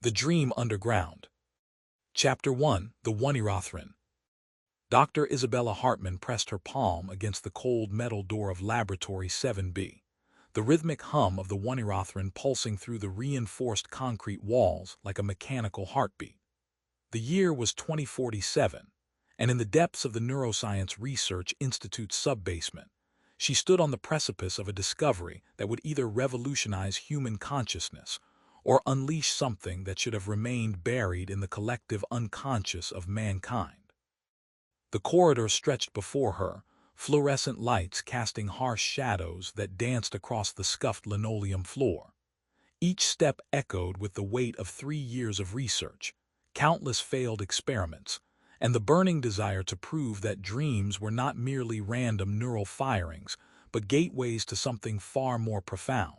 The Dream Underground. Chapter 1. The Oneirothron. Dr. Isabella Hartman pressed her palm against the cold metal door of Laboratory 7B, the rhythmic hum of the Oneirothron pulsing through the reinforced concrete walls like a mechanical heartbeat. The year was 2047, and in the depths of the Neuroscience Research Institute's subbasement, she stood on the precipice of a discovery that would either revolutionize human consciousness or unleash something that should have remained buried in the collective unconscious of mankind. The corridor stretched before her, fluorescent lights casting harsh shadows that danced across the scuffed linoleum floor. Each step echoed with the weight of 3 years of research, countless failed experiments, and the burning desire to prove that dreams were not merely random neural firings, but gateways to something far more profound.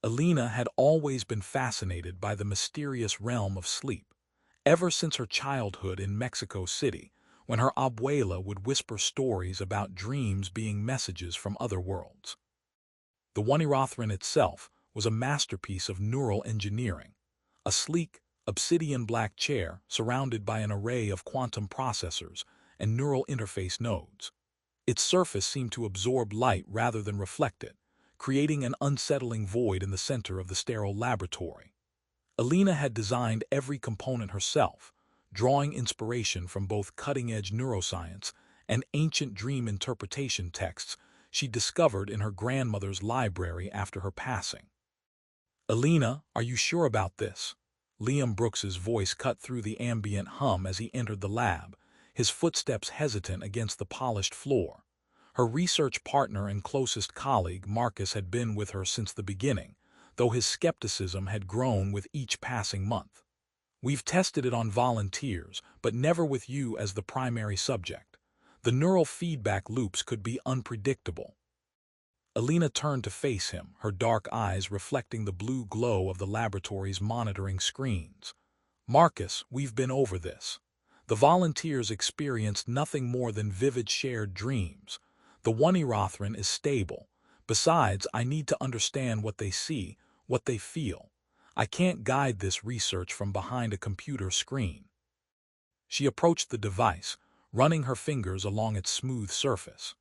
Alina had always been fascinated by the mysterious realm of sleep, ever since her childhood in Mexico City, when her abuela would whisper stories about dreams being messages from other worlds. The Oneirothron itself was a masterpiece of neural engineering, a sleek, obsidian-black chair surrounded by an array of quantum processors and neural interface nodes. Its surface seemed to absorb light rather than reflect it, creating an unsettling void in the center of the sterile laboratory. Alina had designed every component herself, drawing inspiration from both cutting-edge neuroscience and ancient dream interpretation texts she discovered in her grandmother's library after her passing. "Alina, are you sure about this?" Liam Brooks's voice cut through the ambient hum as he entered the lab, his footsteps hesitant against the polished floor. Her research partner and closest colleague, Marcus, had been with her since the beginning, though his skepticism had grown with each passing month. "We've tested it on volunteers, but never with you as the primary subject. The neural feedback loops could be unpredictable." Alina turned to face him, her dark eyes reflecting the blue glow of the laboratory's monitoring screens. "Marcus, we've been over this. The volunteers experienced nothing more than vivid shared dreams. The Oneirothron is stable. Besides, I need to understand what they see, what they feel. I can't guide this research from behind a computer screen." She approached the device, running her fingers along its smooth surface.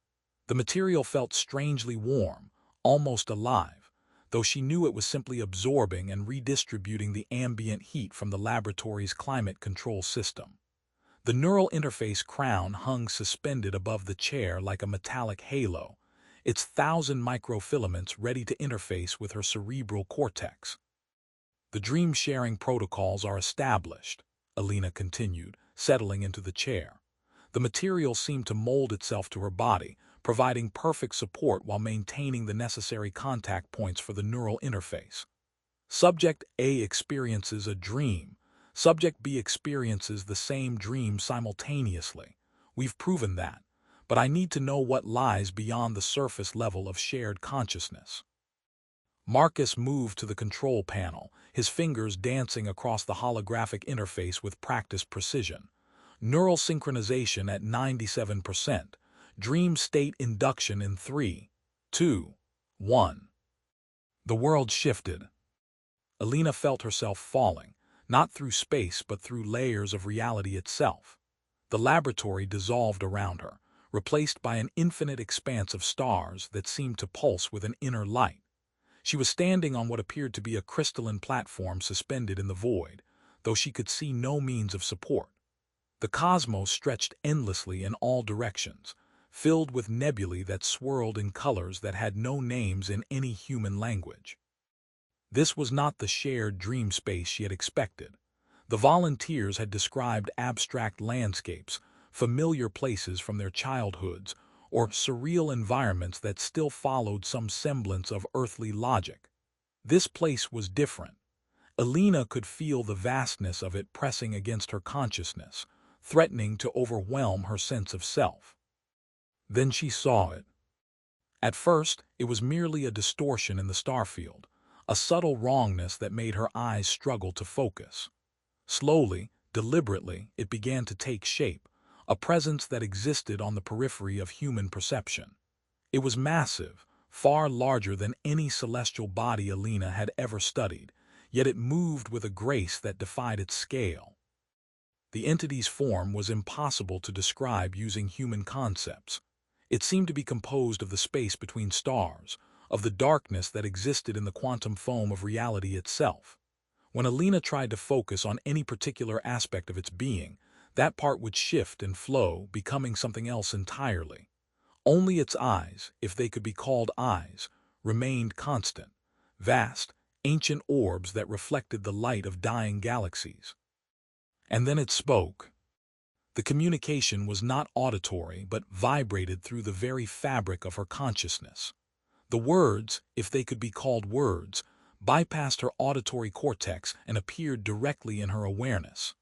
The material felt strangely warm, almost alive, though she knew it was simply absorbing and redistributing the ambient heat from the laboratory's climate control system. The neural interface crown hung suspended above the chair like a metallic halo, its 1,000 microfilaments ready to interface with her cerebral cortex. "The dream-sharing protocols are established," Alina continued, settling into the chair. The material seemed to mold itself to her body, providing perfect support while maintaining the necessary contact points for the neural interface. "Subject A experiences a dream. Subject B experiences the same dream simultaneously. We've proven that, but I need to know what lies beyond the surface level of shared consciousness." Marcus moved to the control panel, his fingers dancing across the holographic interface with practiced precision. Neural synchronization at 97%. Dream state induction in 3, 2, 1. The world shifted. Alina felt herself falling, not through space but through layers of reality itself. The laboratory dissolved around her, replaced by an infinite expanse of stars that seemed to pulse with an inner light. She was standing on what appeared to be a crystalline platform suspended in the void, though she could see no means of support. The cosmos stretched endlessly in all directions, filled with nebulae that swirled in colors that had no names in any human language. This was not the shared dream space she had expected. The volunteers had described abstract landscapes, familiar places from their childhoods, or surreal environments that still followed some semblance of earthly logic. This place was different. Alina could feel the vastness of it pressing against her consciousness, threatening to overwhelm her sense of self. Then she saw it. At first, it was merely a distortion in the starfield, a subtle wrongness that made her eyes struggle to focus. Slowly, deliberately, it began to take shape, a presence that existed on the periphery of human perception. It was massive, far larger than any celestial body Alina had ever studied, yet it moved with a grace that defied its scale. The entity's form was impossible to describe using human concepts. It seemed to be composed of the space between stars, of the darkness that existed in the quantum foam of reality itself. When Alina tried to focus on any particular aspect of its being, that part would shift and flow, becoming something else entirely. Only its eyes, if they could be called eyes, remained constant, vast, ancient orbs that reflected the light of dying galaxies. And then it spoke. The communication was not auditory but vibrated through the very fabric of her consciousness. The words, if they could be called words, bypassed her auditory cortex and appeared directly in her awareness.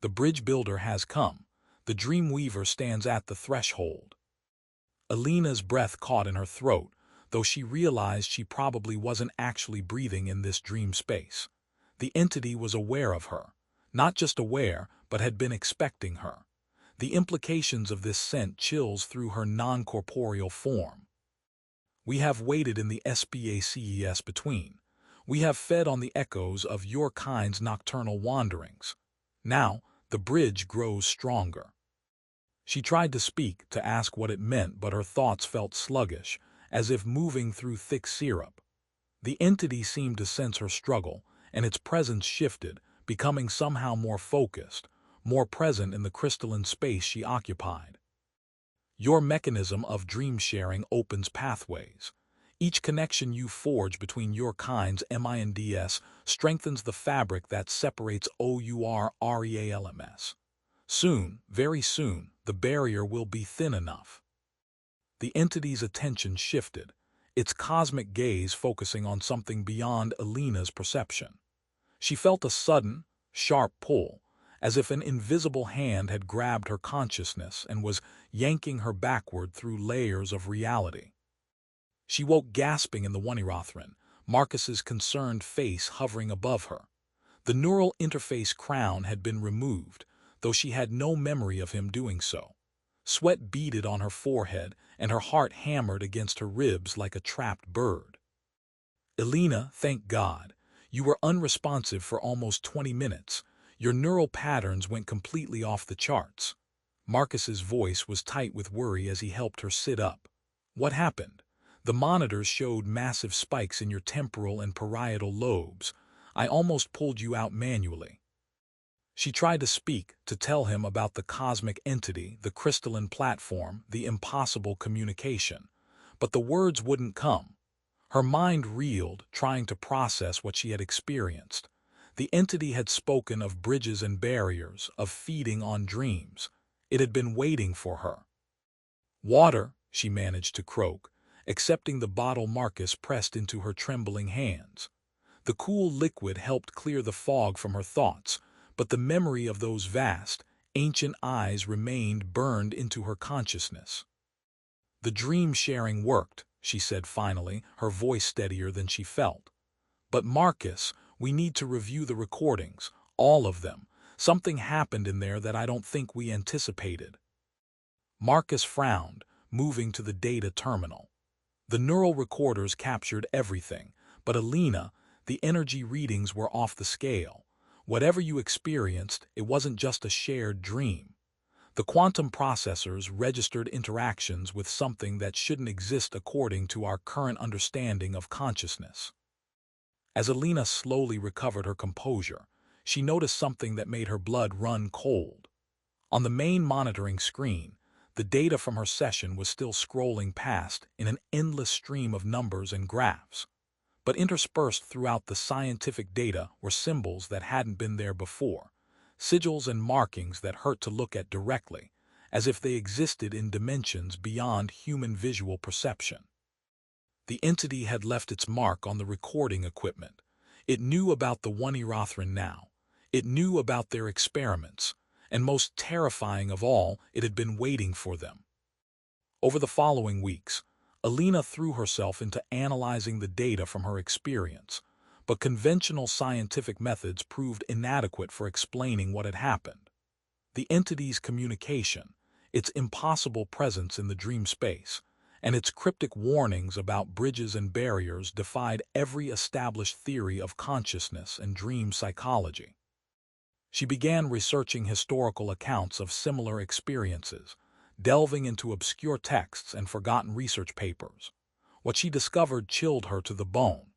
The bridge builder has come. The dream weaver stands at the threshold. Alina's breath caught in her throat, though she realized she probably wasn't actually breathing in this dream space. The entity was aware of her. Not just aware, but had been expecting her. The implications of this sent chills through her non-corporeal form. We have waited in the spaces between. We have fed on the echoes of your kind's nocturnal wanderings. Now, the bridge grows stronger. She tried to speak, to ask what it meant, but her thoughts felt sluggish, as if moving through thick syrup. The entity seemed to sense her struggle, and its presence shifted, becoming somehow more focused, more present in the crystalline space she occupied. Your mechanism of dream sharing opens pathways. Each connection you forge between your kind's minds strengthens the fabric that separates OUR-REALMS. Soon, very soon, the barrier will be thin enough. The entity's attention shifted, its cosmic gaze focusing on something beyond Alina's perception. She felt a sudden, sharp pull, as if an invisible hand had grabbed her consciousness and was yanking her backward through layers of reality. She woke gasping in the Oneirothron, Marcus's concerned face hovering above her. The neural interface crown had been removed, though she had no memory of him doing so. Sweat beaded on her forehead, and her heart hammered against her ribs like a trapped bird. Alina, thank God. You were unresponsive for almost 20 minutes. Your neural patterns went completely off the charts. Marcus's voice was tight with worry as he helped her sit up. What happened? The monitors showed massive spikes in your temporal and parietal lobes. I almost pulled you out manually. She tried to speak, to tell him about the cosmic entity, the crystalline platform, the impossible communication. But the words wouldn't come. Her mind reeled, trying to process what she had experienced. The entity had spoken of bridges and barriers, of feeding on dreams. It had been waiting for her. Water, she managed to croak, accepting the bottle Marcus pressed into her trembling hands. The cool liquid helped clear the fog from her thoughts, but the memory of those vast, ancient eyes remained burned into her consciousness. The dream-sharing worked, she said finally, her voice steadier than she felt. But Marcus, we need to review the recordings, all of them. Something happened in there that I don't think we anticipated. Marcus frowned, moving to the data terminal. The neural recorders captured everything, but Alina, the energy readings were off the scale. Whatever you experienced, it wasn't just a shared dream. The quantum processors registered interactions with something that shouldn't exist according to our current understanding of consciousness. As Alina slowly recovered her composure, she noticed something that made her blood run cold. On the main monitoring screen, the data from her session was still scrolling past in an endless stream of numbers and graphs. But interspersed throughout the scientific data were symbols that hadn't been there before, sigils and markings that hurt to look at directly, as if they existed in dimensions beyond human visual perception. The entity had left its mark on the recording equipment. It knew about the Oneirothron now. It knew about their experiments, and most terrifying of all, it had been waiting for them. Over the following weeks, Alina threw herself into analyzing the data from her experience, but conventional scientific methods proved inadequate for explaining what had happened. The entity's communication, its impossible presence in the dream space, and its cryptic warnings about bridges and barriers defied every established theory of consciousness and dream psychology. She began researching historical accounts of similar experiences, delving into obscure texts and forgotten research papers. What she discovered chilled her to the bone.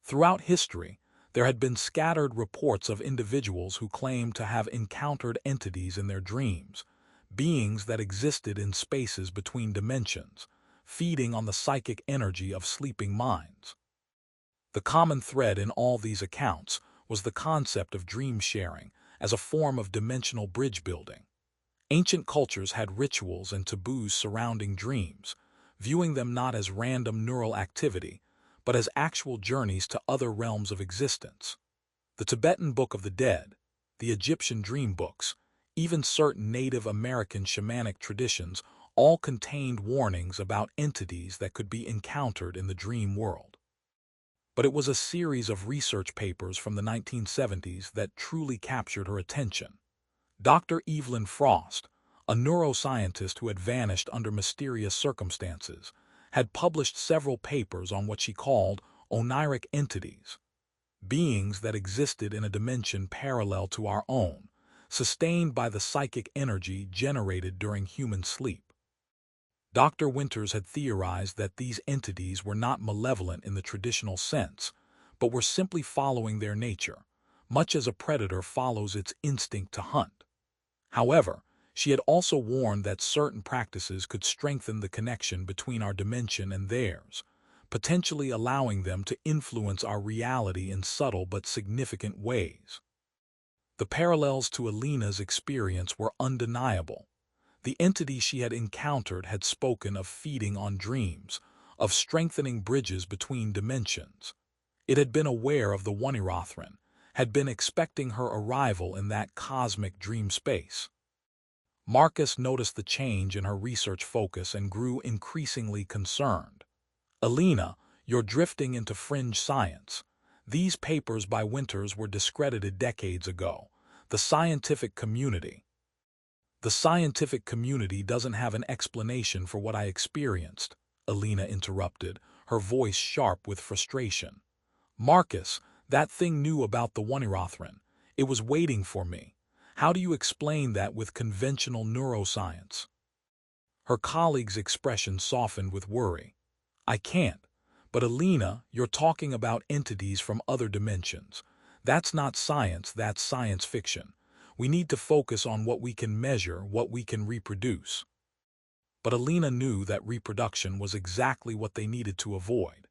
Throughout history, there had been scattered reports of individuals who claimed to have encountered entities in their dreams, beings that existed in spaces between dimensions, feeding on the psychic energy of sleeping minds. The common thread in all these accounts was the concept of dream sharing as a form of dimensional bridge building. Ancient cultures had rituals and taboos surrounding dreams, viewing them not as random neural activity, but as actual journeys to other realms of existence. The Tibetan Book of the Dead, the Egyptian dream books, even certain Native American shamanic traditions all contained warnings about entities that could be encountered in the dream world. But it was a series of research papers from the 1970s that truly captured her attention. Dr. Evelyn Frost, a neuroscientist who had vanished under mysterious circumstances, had published several papers on what she called oniric entities, beings that existed in a dimension parallel to our own, sustained by the psychic energy generated during human sleep. Dr. Winters had theorized that these entities were not malevolent in the traditional sense, but were simply following their nature, much as a predator follows its instinct to hunt. However, she had also warned that certain practices could strengthen the connection between our dimension and theirs, potentially allowing them to influence our reality in subtle but significant ways. The parallels to Alina's experience were undeniable. The entity she had encountered had spoken of feeding on dreams, of strengthening bridges between dimensions. It had been aware of the Oneirothron, had been expecting her arrival in that cosmic dream space. Marcus noticed the change in her research focus and grew increasingly concerned. Alina, you're drifting into fringe science. These papers by Winters were discredited decades ago. The scientific community doesn't have an explanation for what I experienced, Alina interrupted, her voice sharp with frustration. Marcus, that thing knew about the Oneirothron. It was waiting for me. How do you explain that with conventional neuroscience? Her colleague's expression softened with worry. I can't. But Alina, you're talking about entities from other dimensions. That's not science, that's science fiction. We need to focus on what we can measure, what we can reproduce. But Alina knew that reproduction was exactly what they needed to avoid.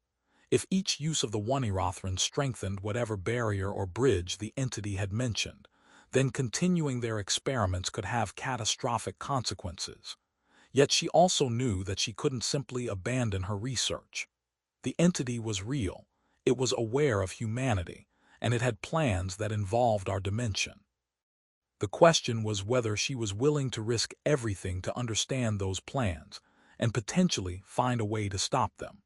If each use of the Oneirothron strengthened whatever barrier or bridge the entity had mentioned, then continuing their experiments could have catastrophic consequences. Yet she also knew that she couldn't simply abandon her research. The entity was real, it was aware of humanity, and it had plans that involved our dimension. The question was whether she was willing to risk everything to understand those plans, and potentially find a way to stop them.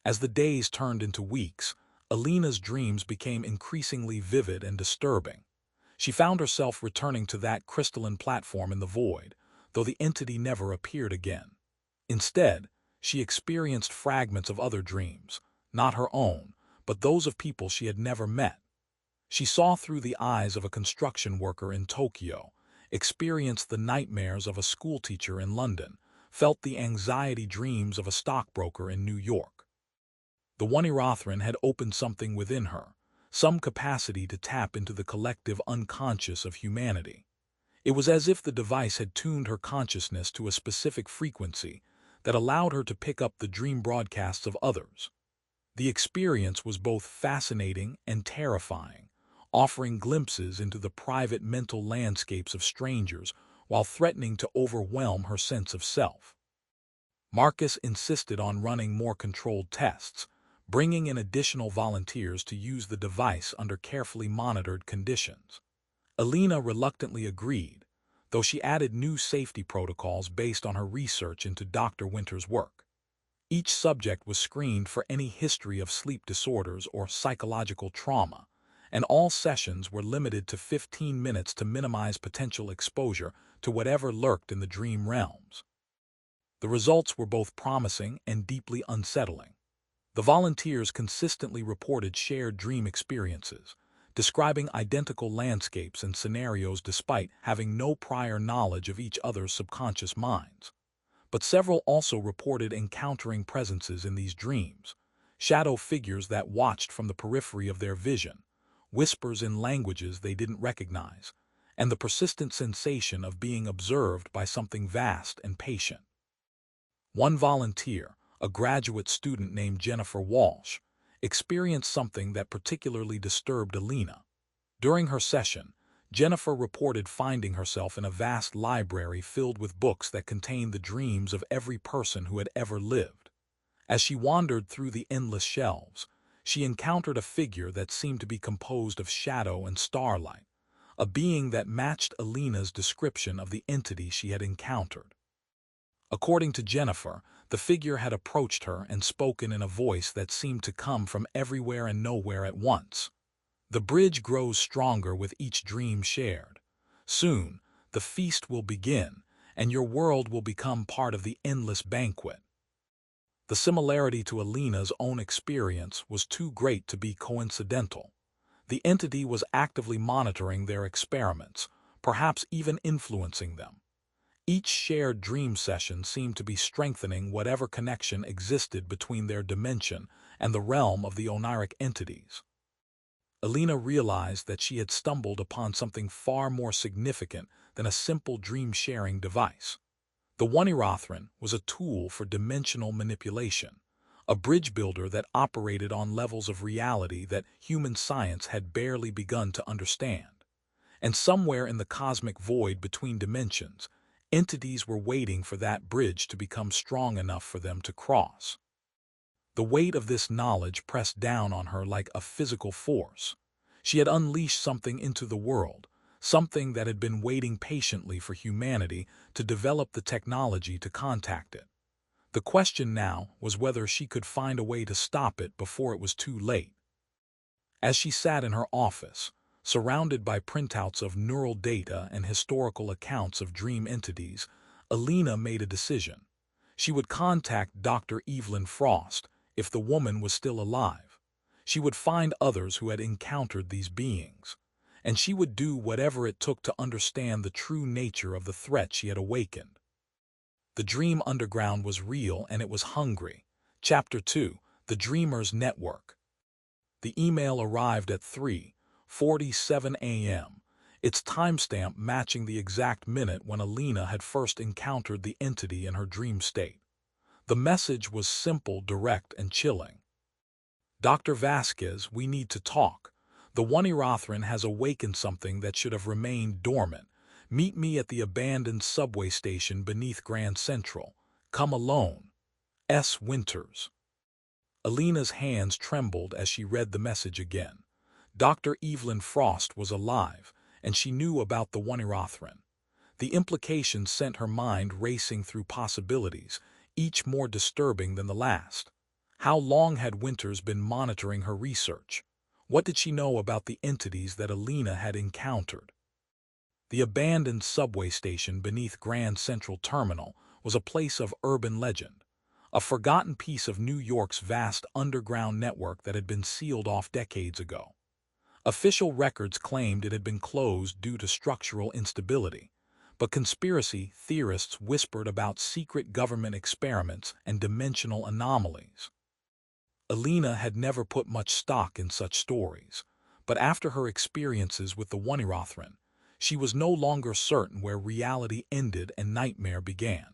As the days turned into weeks, Alina's dreams became increasingly vivid and disturbing. She found herself returning to that crystalline platform in the void, though the entity never appeared again. Instead, she experienced fragments of other dreams, not her own, but those of people she had never met. She saw through the eyes of a construction worker in Tokyo, experienced the nightmares of a schoolteacher in London, felt the anxiety dreams of a stockbroker in New York. The Oneirothron had opened something within her, some capacity to tap into the collective unconscious of humanity. It was as if the device had tuned her consciousness to a specific frequency that allowed her to pick up the dream broadcasts of others. The experience was both fascinating and terrifying, offering glimpses into the private mental landscapes of strangers while threatening to overwhelm her sense of self. Marcus insisted on running more controlled tests, bringing in additional volunteers to use the device under carefully monitored conditions. Alina reluctantly agreed, though she added new safety protocols based on her research into Dr. Winters' work. Each subject was screened for any history of sleep disorders or psychological trauma, and all sessions were limited to 15 minutes to minimize potential exposure to whatever lurked in the dream realms. The results were both promising and deeply unsettling. The volunteers consistently reported shared dream experiences, describing identical landscapes and scenarios despite having no prior knowledge of each other's subconscious minds. But several also reported encountering presences in these dreams, shadow figures that watched from the periphery of their vision, whispers in languages they didn't recognize, and the persistent sensation of being observed by something vast and patient. One volunteer, a graduate student named Jennifer Walsh, experienced something that particularly disturbed Alina. During her session, Jennifer reported finding herself in a vast library filled with books that contained the dreams of every person who had ever lived. As she wandered through the endless shelves, she encountered a figure that seemed to be composed of shadow and starlight, a being that matched Alina's description of the entity she had encountered. According to Jennifer, the figure had approached her and spoken in a voice that seemed to come from everywhere and nowhere at once. The bridge grows stronger with each dream shared. Soon, the feast will begin, and your world will become part of the endless banquet. The similarity to Alina's own experience was too great to be coincidental. The entity was actively monitoring their experiments, perhaps even influencing them. Each shared dream session seemed to be strengthening whatever connection existed between their dimension and the realm of the Oniric entities. Alina realized that she had stumbled upon something far more significant than a simple dream-sharing device. The Oneirothron was a tool for dimensional manipulation, a bridge builder that operated on levels of reality that human science had barely begun to understand. And somewhere in the cosmic void between dimensions, entities were waiting for that bridge to become strong enough for them to cross. The weight of this knowledge pressed down on her like a physical force. She had unleashed something into the world, something that had been waiting patiently for humanity to develop the technology to contact it. The question now was whether she could find a way to stop it before it was too late. As she sat in her office, surrounded by printouts of neural data and historical accounts of dream entities, Alina made a decision. She would contact Dr. Evelyn Frost if the woman was still alive. She would find others who had encountered these beings, and she would do whatever it took to understand the true nature of the threat she had awakened. The dream underground was real and it was hungry. Chapter 2: The Dreamer's Network. The email arrived at 3:47 a.m., its timestamp matching the exact minute when Alina had first encountered the entity in her dream state. The message was simple, direct, and chilling. Dr. Vasquez, we need to talk. The Oneirothron has awakened something that should have remained dormant. Meet me at the abandoned subway station beneath Grand Central. Come alone. S. Winters. Alina's hands trembled as she read the message again. Dr. Evelyn Frost was alive, and she knew about the Oneirothron. The implications sent her mind racing through possibilities, each more disturbing than the last. How long had Winters been monitoring her research? What did she know about the entities that Alina had encountered? The abandoned subway station beneath Grand Central Terminal was a place of urban legend, a forgotten piece of New York's vast underground network that had been sealed off decades ago. Official records claimed it had been closed due to structural instability, but conspiracy theorists whispered about secret government experiments and dimensional anomalies. Alina had never put much stock in such stories, but after her experiences with the Oneirothron, she was no longer certain where reality ended and nightmare began.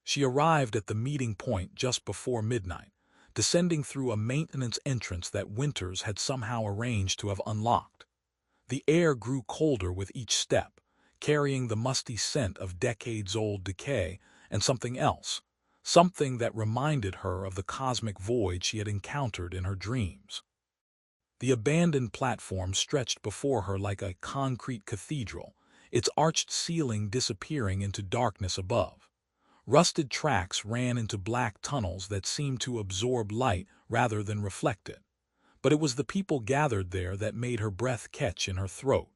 She arrived at the meeting point just before midnight, descending through a maintenance entrance that Winters had somehow arranged to have unlocked. The air grew colder with each step, carrying the musty scent of decades-old decay and something else, something that reminded her of the cosmic void she had encountered in her dreams. The abandoned platform stretched before her like a concrete cathedral, its arched ceiling disappearing into darkness above. Rusted tracks ran into black tunnels that seemed to absorb light rather than reflect it. But it was the people gathered there that made her breath catch in her throat.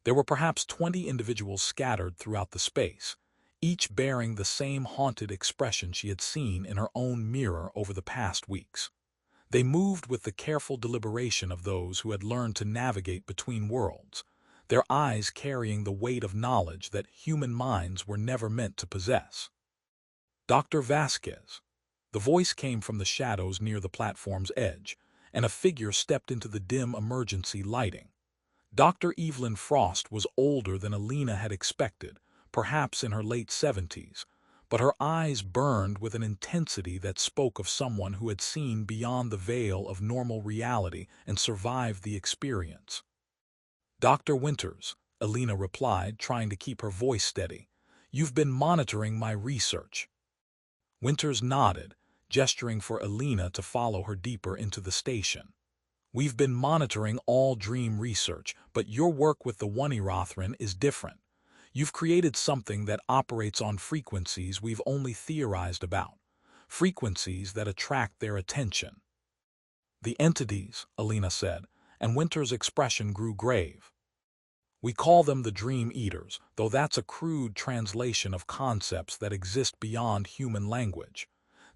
There were perhaps 20 individuals scattered throughout the space, each bearing the same haunted expression she had seen in her own mirror over the past weeks. They moved with the careful deliberation of those who had learned to navigate between worlds, their eyes carrying the weight of knowledge that human minds were never meant to possess. Dr. Vasquez. The voice came from the shadows near the platform's edge, and a figure stepped into the dim emergency lighting. Dr. Evelyn Frost was older than Alina had expected, perhaps in her late 70s, but her eyes burned with an intensity that spoke of someone who had seen beyond the veil of normal reality and survived the experience. "Dr. Winters," Alina replied, trying to keep her voice steady, "you've been monitoring my research." Winters nodded, gesturing for Alina to follow her deeper into the station. "We've been monitoring all dream research, but your work with the Oneirothron is different. You've created something that operates on frequencies we've only theorized about, frequencies that attract their attention." "The entities," Alina said, and Winter's expression grew grave. "We call them the Dream Eaters, though that's a crude translation of concepts that exist beyond human language.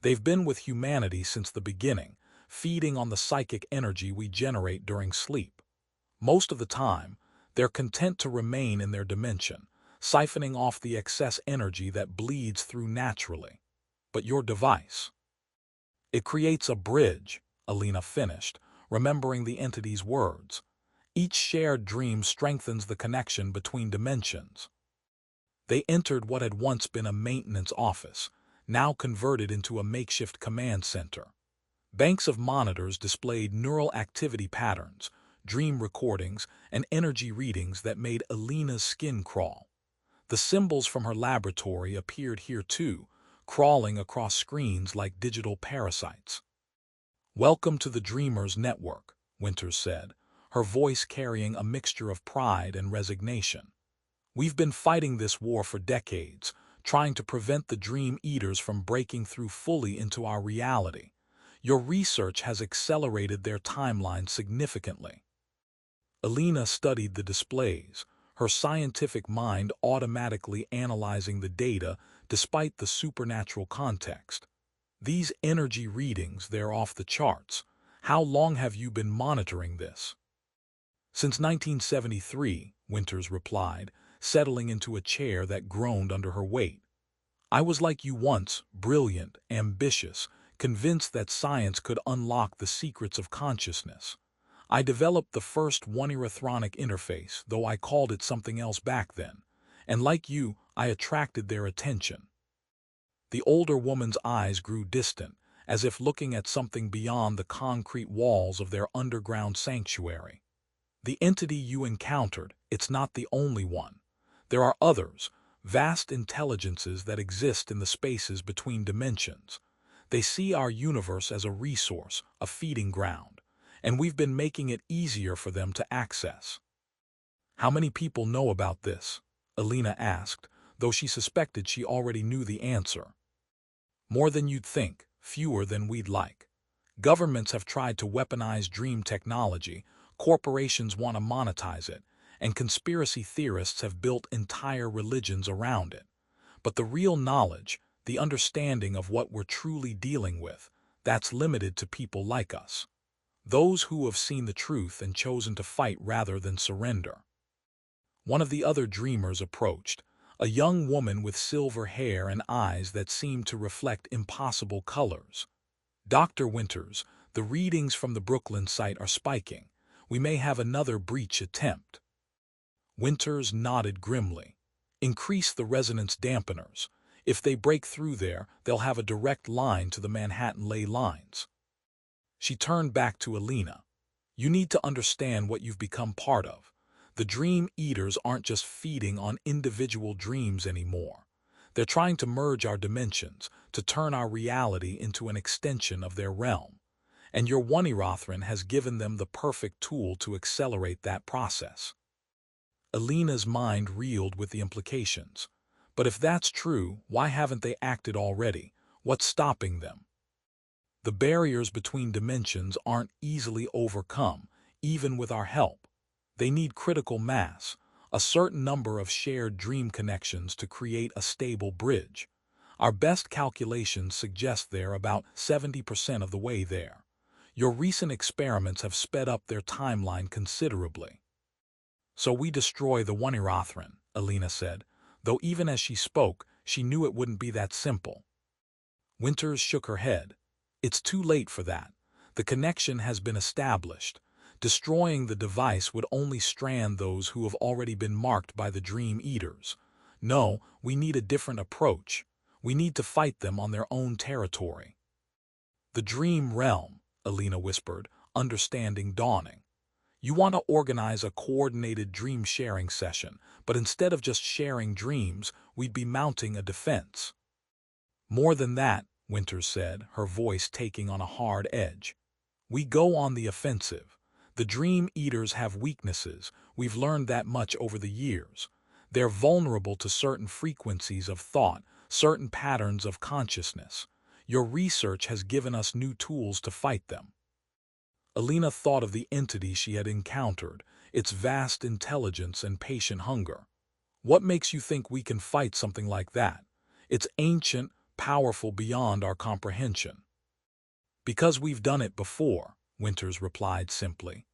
They've been with humanity since the beginning, feeding on the psychic energy we generate during sleep. Most of the time, they're content to remain in their dimension, siphoning off the excess energy that bleeds through naturally. But your device, it creates a bridge," Alina finished, remembering the entity's words. "Each shared dream strengthens the connection between dimensions." They entered what had once been a maintenance office, now converted into a makeshift command center. Banks of monitors displayed neural activity patterns, dream recordings, and energy readings that made Alina's skin crawl. The symbols from her laboratory appeared here too, crawling across screens like digital parasites. "Welcome to the Dreamers Network," Winters said, her voice carrying a mixture of pride and resignation. "We've been fighting this war for decades, trying to prevent the Dream Eaters from breaking through fully into our reality. Your research has accelerated their timeline significantly." Alina studied the displays, her scientific mind automatically analyzing the data despite the supernatural context. "These energy readings, they're off the charts. How long have you been monitoring this?" "Since 1973, Winters replied, settling into a chair that groaned under her weight. "I was like you once, brilliant, ambitious, convinced that science could unlock the secrets of consciousness. I developed the first Oneirothronic interface, though I called it something else back then, and like you, I attracted their attention." The older woman's eyes grew distant, as if looking at something beyond the concrete walls of their underground sanctuary. "The entity you encountered, it's not the only one. There are others, vast intelligences that exist in the spaces between dimensions. They see our universe as a resource, a feeding ground, and we've been making it easier for them to access." "How many people know about this?" Alina asked, though she suspected she already knew the answer. "More than you'd think, fewer than we'd like. Governments have tried to weaponize dream technology, corporations want to monetize it, and conspiracy theorists have built entire religions around it. But the real knowledge, the understanding of what we're truly dealing with, that's limited to people like us. Those who have seen the truth and chosen to fight rather than surrender." One of the other dreamers approached, a young woman with silver hair and eyes that seemed to reflect impossible colors. "Dr. Winters, the readings from the Brooklyn site are spiking. We may have another breach attempt." Winters nodded grimly. "Increase the resonance dampeners. If they break through there, they'll have a direct line to the Manhattan ley lines." She turned back to Alina. "You need to understand what you've become part of. The Dream Eaters aren't just feeding on individual dreams anymore. They're trying to merge our dimensions, to turn our reality into an extension of their realm. And your Oneirothron has given them the perfect tool to accelerate that process." Alina's mind reeled with the implications. But if that's true, why haven't they acted already? What's stopping them? "The barriers between dimensions aren't easily overcome, even with our help. They need critical mass, a certain number of shared dream connections to create a stable bridge. Our best calculations suggest they're about 70% of the way there. Your recent experiments have sped up their timeline considerably. So we destroy the Oneirothron, Alina said, though even as she spoke, she knew it wouldn't be that simple. Winters shook her head. It's too late for that. The connection has been established. Destroying the device would only strand those who have already been marked by the Dream Eaters. No, we need a different approach. We need to fight them on their own territory. The Dream Realm, Alina whispered, understanding dawning. You want to organize a coordinated dream-sharing session, but instead of just sharing dreams, we'd be mounting a defense. More than that, Winters said, her voice taking on a hard edge. We go on the offensive. The Dream Eaters have weaknesses. We've learned that much over the years. They're vulnerable to certain frequencies of thought, certain patterns of consciousness. Your research has given us new tools to fight them. Alina thought of the entity she had encountered, its vast intelligence and patient hunger. What makes you think we can fight something like that? It's ancient, powerful beyond our comprehension. Because we've done it before, Winters replied simply.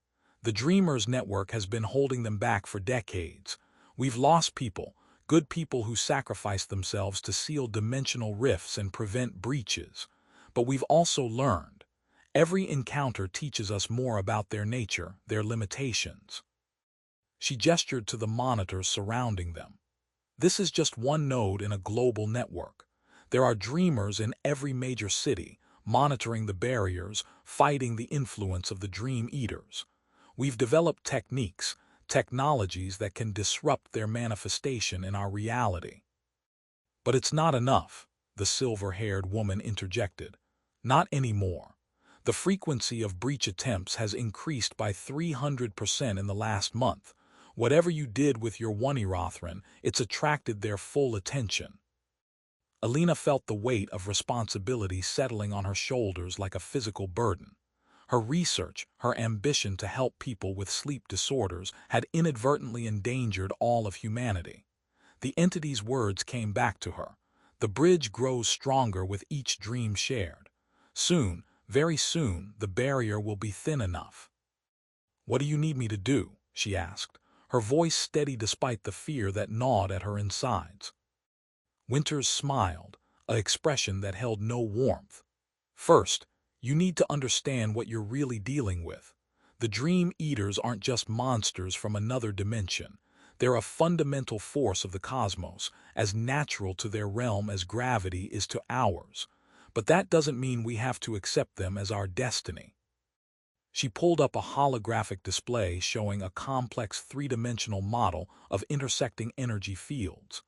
The Dreamers Network has been holding them back for decades. We've lost people, good people who sacrificed themselves to seal dimensional rifts and prevent breaches. But we've also learned. Every encounter teaches us more about their nature, their limitations. She gestured to the monitors surrounding them. This is just one node in a global network. There are dreamers in every major city, monitoring the barriers, fighting the influence of the Dream Eaters. We've developed technologies that can disrupt their manifestation in our reality. But it's not enough, the silver-haired woman interjected. Not anymore. The frequency of breach attempts has increased by 300% in the last month. Whatever you did with your Oneirothron, it's attracted their full attention. Alina felt the weight of responsibility settling on her shoulders like a physical burden. Her research, her ambition to help people with sleep disorders, had inadvertently endangered all of humanity. The entity's words came back to her. The bridge grows stronger with each dream shared. Soon, very soon, the barrier will be thin enough. What do you need me to do? She asked, her voice steady despite the fear that gnawed at her insides. Winters smiled, an expression that held no warmth. First, you need to understand what you're really dealing with. The Dream Eaters aren't just monsters from another dimension. They're a fundamental force of the cosmos, as natural to their realm as gravity is to ours. But that doesn't mean we have to accept them as our destiny. She pulled up a holographic display showing a complex three-dimensional model of intersecting energy fields.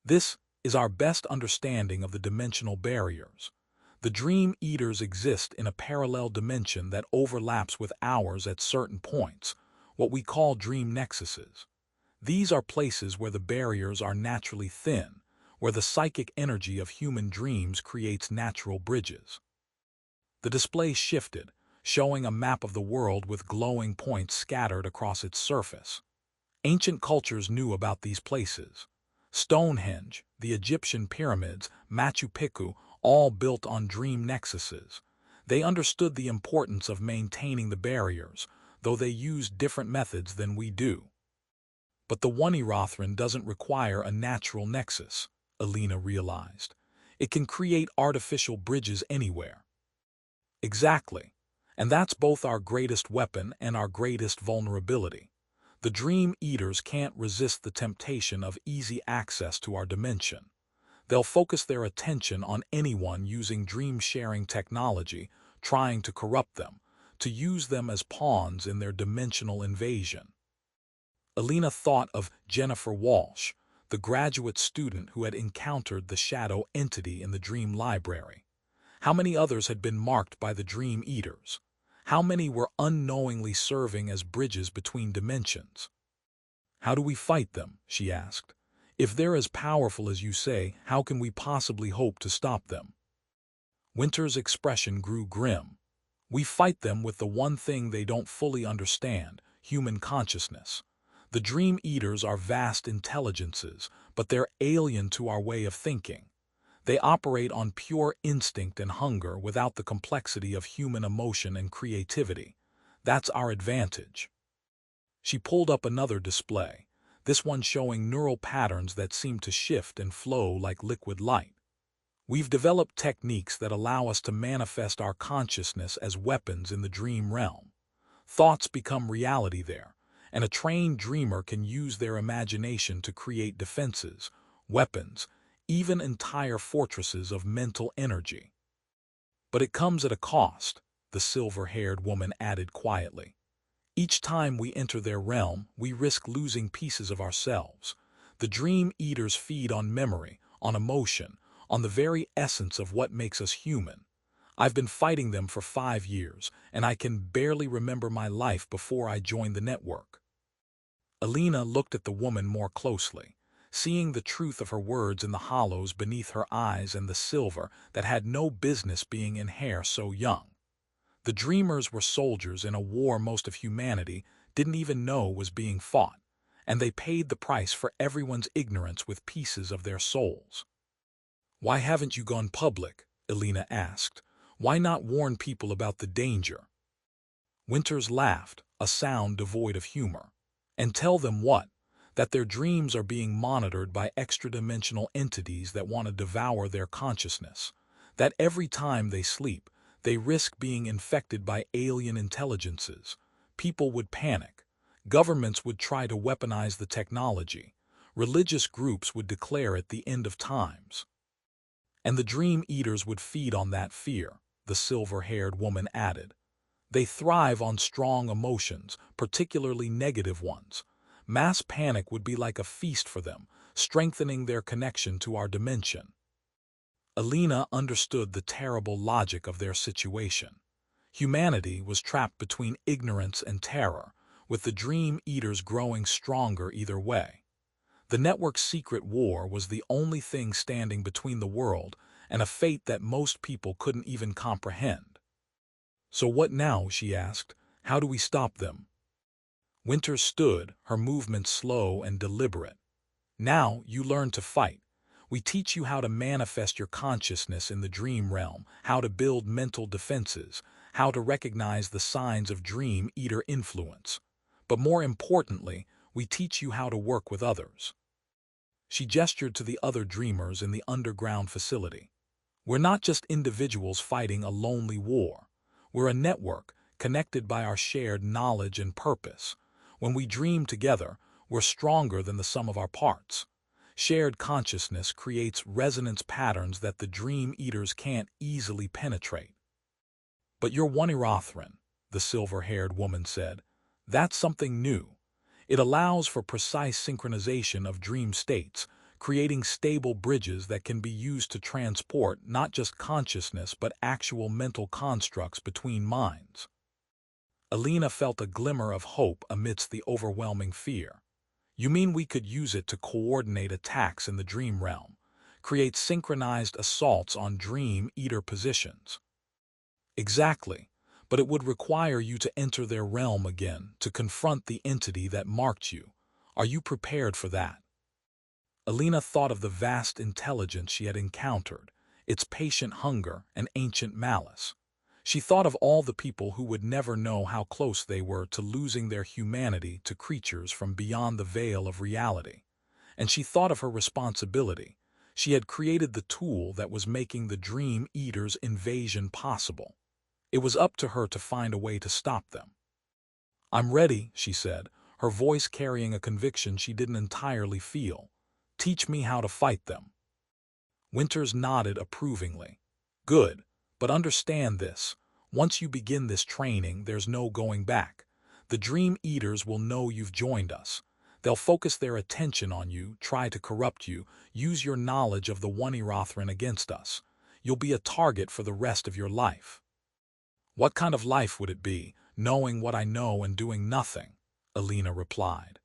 This is our best understanding of the dimensional barriers. The Dream Eaters exist in a parallel dimension that overlaps with ours at certain points, what we call dream nexuses. These are places where the barriers are naturally thin, where the psychic energy of human dreams creates natural bridges. The display shifted, showing a map of the world with glowing points scattered across its surface. Ancient cultures knew about these places. Stonehenge, the Egyptian pyramids, Machu Picchu, all built on dream nexuses. They understood the importance of maintaining the barriers, though they used different methods than we do. But the Oneirothron doesn't require a natural nexus, Alina realized. It can create artificial bridges anywhere. Exactly. And that's both our greatest weapon and our greatest vulnerability. The Dream Eaters can't resist the temptation of easy access to our dimension. They'll focus their attention on anyone using dream-sharing technology, trying to corrupt them, to use them as pawns in their dimensional invasion. Alina thought of Jennifer Walsh, the graduate student who had encountered the shadow entity in the dream library. How many others had been marked by the Dream Eaters? How many were unknowingly serving as bridges between dimensions? How do we fight them? She asked. If they're as powerful as you say, how can we possibly hope to stop them? Winter's expression grew grim. We fight them with the one thing they don't fully understand, human consciousness. The Dream Eaters are vast intelligences, but they're alien to our way of thinking. They operate on pure instinct and hunger without the complexity of human emotion and creativity. That's our advantage. She pulled up another display, this one showing neural patterns that seem to shift and flow like liquid light. We've developed techniques that allow us to manifest our consciousness as weapons in the dream realm. Thoughts become reality there, and a trained dreamer can use their imagination to create defenses, weapons, even entire fortresses of mental energy. But it comes at a cost, the silver-haired woman added quietly. Each time we enter their realm, we risk losing pieces of ourselves. The Dream Eaters feed on memory, on emotion, on the very essence of what makes us human. I've been fighting them for 5 years, and I can barely remember my life before I joined the network. Alina looked at the woman more closely, seeing the truth of her words in the hollows beneath her eyes and the silver that had no business being in hair so young. The dreamers were soldiers in a war most of humanity didn't even know was being fought, and they paid the price for everyone's ignorance with pieces of their souls. "Why haven't you gone public?" Alina asked. "Why not warn people about the danger?" Winters laughed, a sound devoid of humor. "And tell them what? That their dreams are being monitored by extra-dimensional entities that want to devour their consciousness. That every time they sleep, they risk being infected by alien intelligences. People would panic. Governments would try to weaponize the technology. Religious groups would declare it the end of times. And the Dream Eaters would feed on that fear," the silver-haired woman added. "They thrive on strong emotions, particularly negative ones. Mass panic would be like a feast for them, strengthening their connection to our dimension." Alina understood the terrible logic of their situation. Humanity was trapped between ignorance and terror, with the Dream Eaters growing stronger either way. The network's secret war was the only thing standing between the world and a fate that most people couldn't even comprehend. "So what now?" she asked. "How do we stop them?" Winters stood, her movements slow and deliberate. "Now you learn to fight. We teach you how to manifest your consciousness in the dream realm, how to build mental defenses, how to recognize the signs of Dream Eater influence. But more importantly, we teach you how to work with others." She gestured to the other dreamers in the underground facility. "We're not just individuals fighting a lonely war. We're a network, connected by our shared knowledge and purpose. When we dream together, we're stronger than the sum of our parts. Shared consciousness creates resonance patterns that the Dream Eaters can't easily penetrate." "But you're Oneirothron," the silver-haired woman said. "That's something new. It allows for precise synchronization of dream states, creating stable bridges that can be used to transport not just consciousness but actual mental constructs between minds." Alina felt a glimmer of hope amidst the overwhelming fear. "You mean we could use it to coordinate attacks in the dream realm, create synchronized assaults on Dream Eater positions?" "Exactly, but it would require you to enter their realm again, to confront the entity that marked you. Are you prepared for that?" Alina thought of the vast intelligence she had encountered, its patient hunger and ancient malice. She thought of all the people who would never know how close they were to losing their humanity to creatures from beyond the veil of reality. And she thought of her responsibility. She had created the tool that was making the Dream Eaters' invasion possible. It was up to her to find a way to stop them. "I'm ready," she said, her voice carrying a conviction she didn't entirely feel. "Teach me how to fight them." Winters nodded approvingly. "Good, but understand this. Once you begin this training, there's no going back. The Dream Eaters will know you've joined us. They'll focus their attention on you, try to corrupt you, use your knowledge of the Oneirothron against us. You'll be a target for the rest of your life." "What kind of life would it be, knowing what I know and doing nothing?" Alina replied.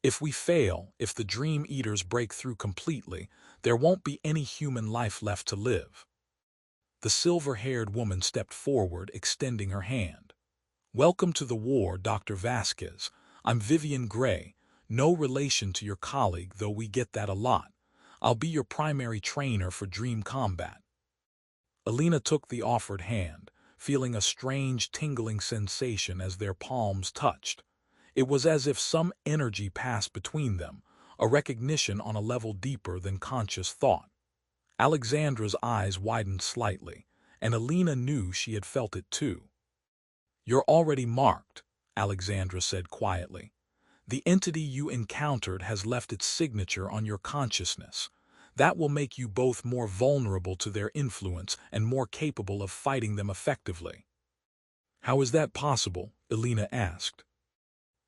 "If we fail, if the Dream Eaters break through completely, there won't be any human life left to live." The silver-haired woman stepped forward, extending her hand. "Welcome to the war, Dr. Vasquez. I'm Vivian Gray, No relation to your colleague, though we get that a lot. I'll be your primary trainer for dream combat. Alina took the offered hand, feeling a strange tingling sensation as their palms touched. It was as if some energy passed between them, a recognition on a level deeper than conscious thought. Alexandra's eyes widened slightly, and Alina knew she had felt it too. "You're already marked," Alexandra said quietly. "The entity you encountered has left its signature on your consciousness. That will make you both more vulnerable to their influence and more capable of fighting them effectively." "How is that possible?" Alina asked.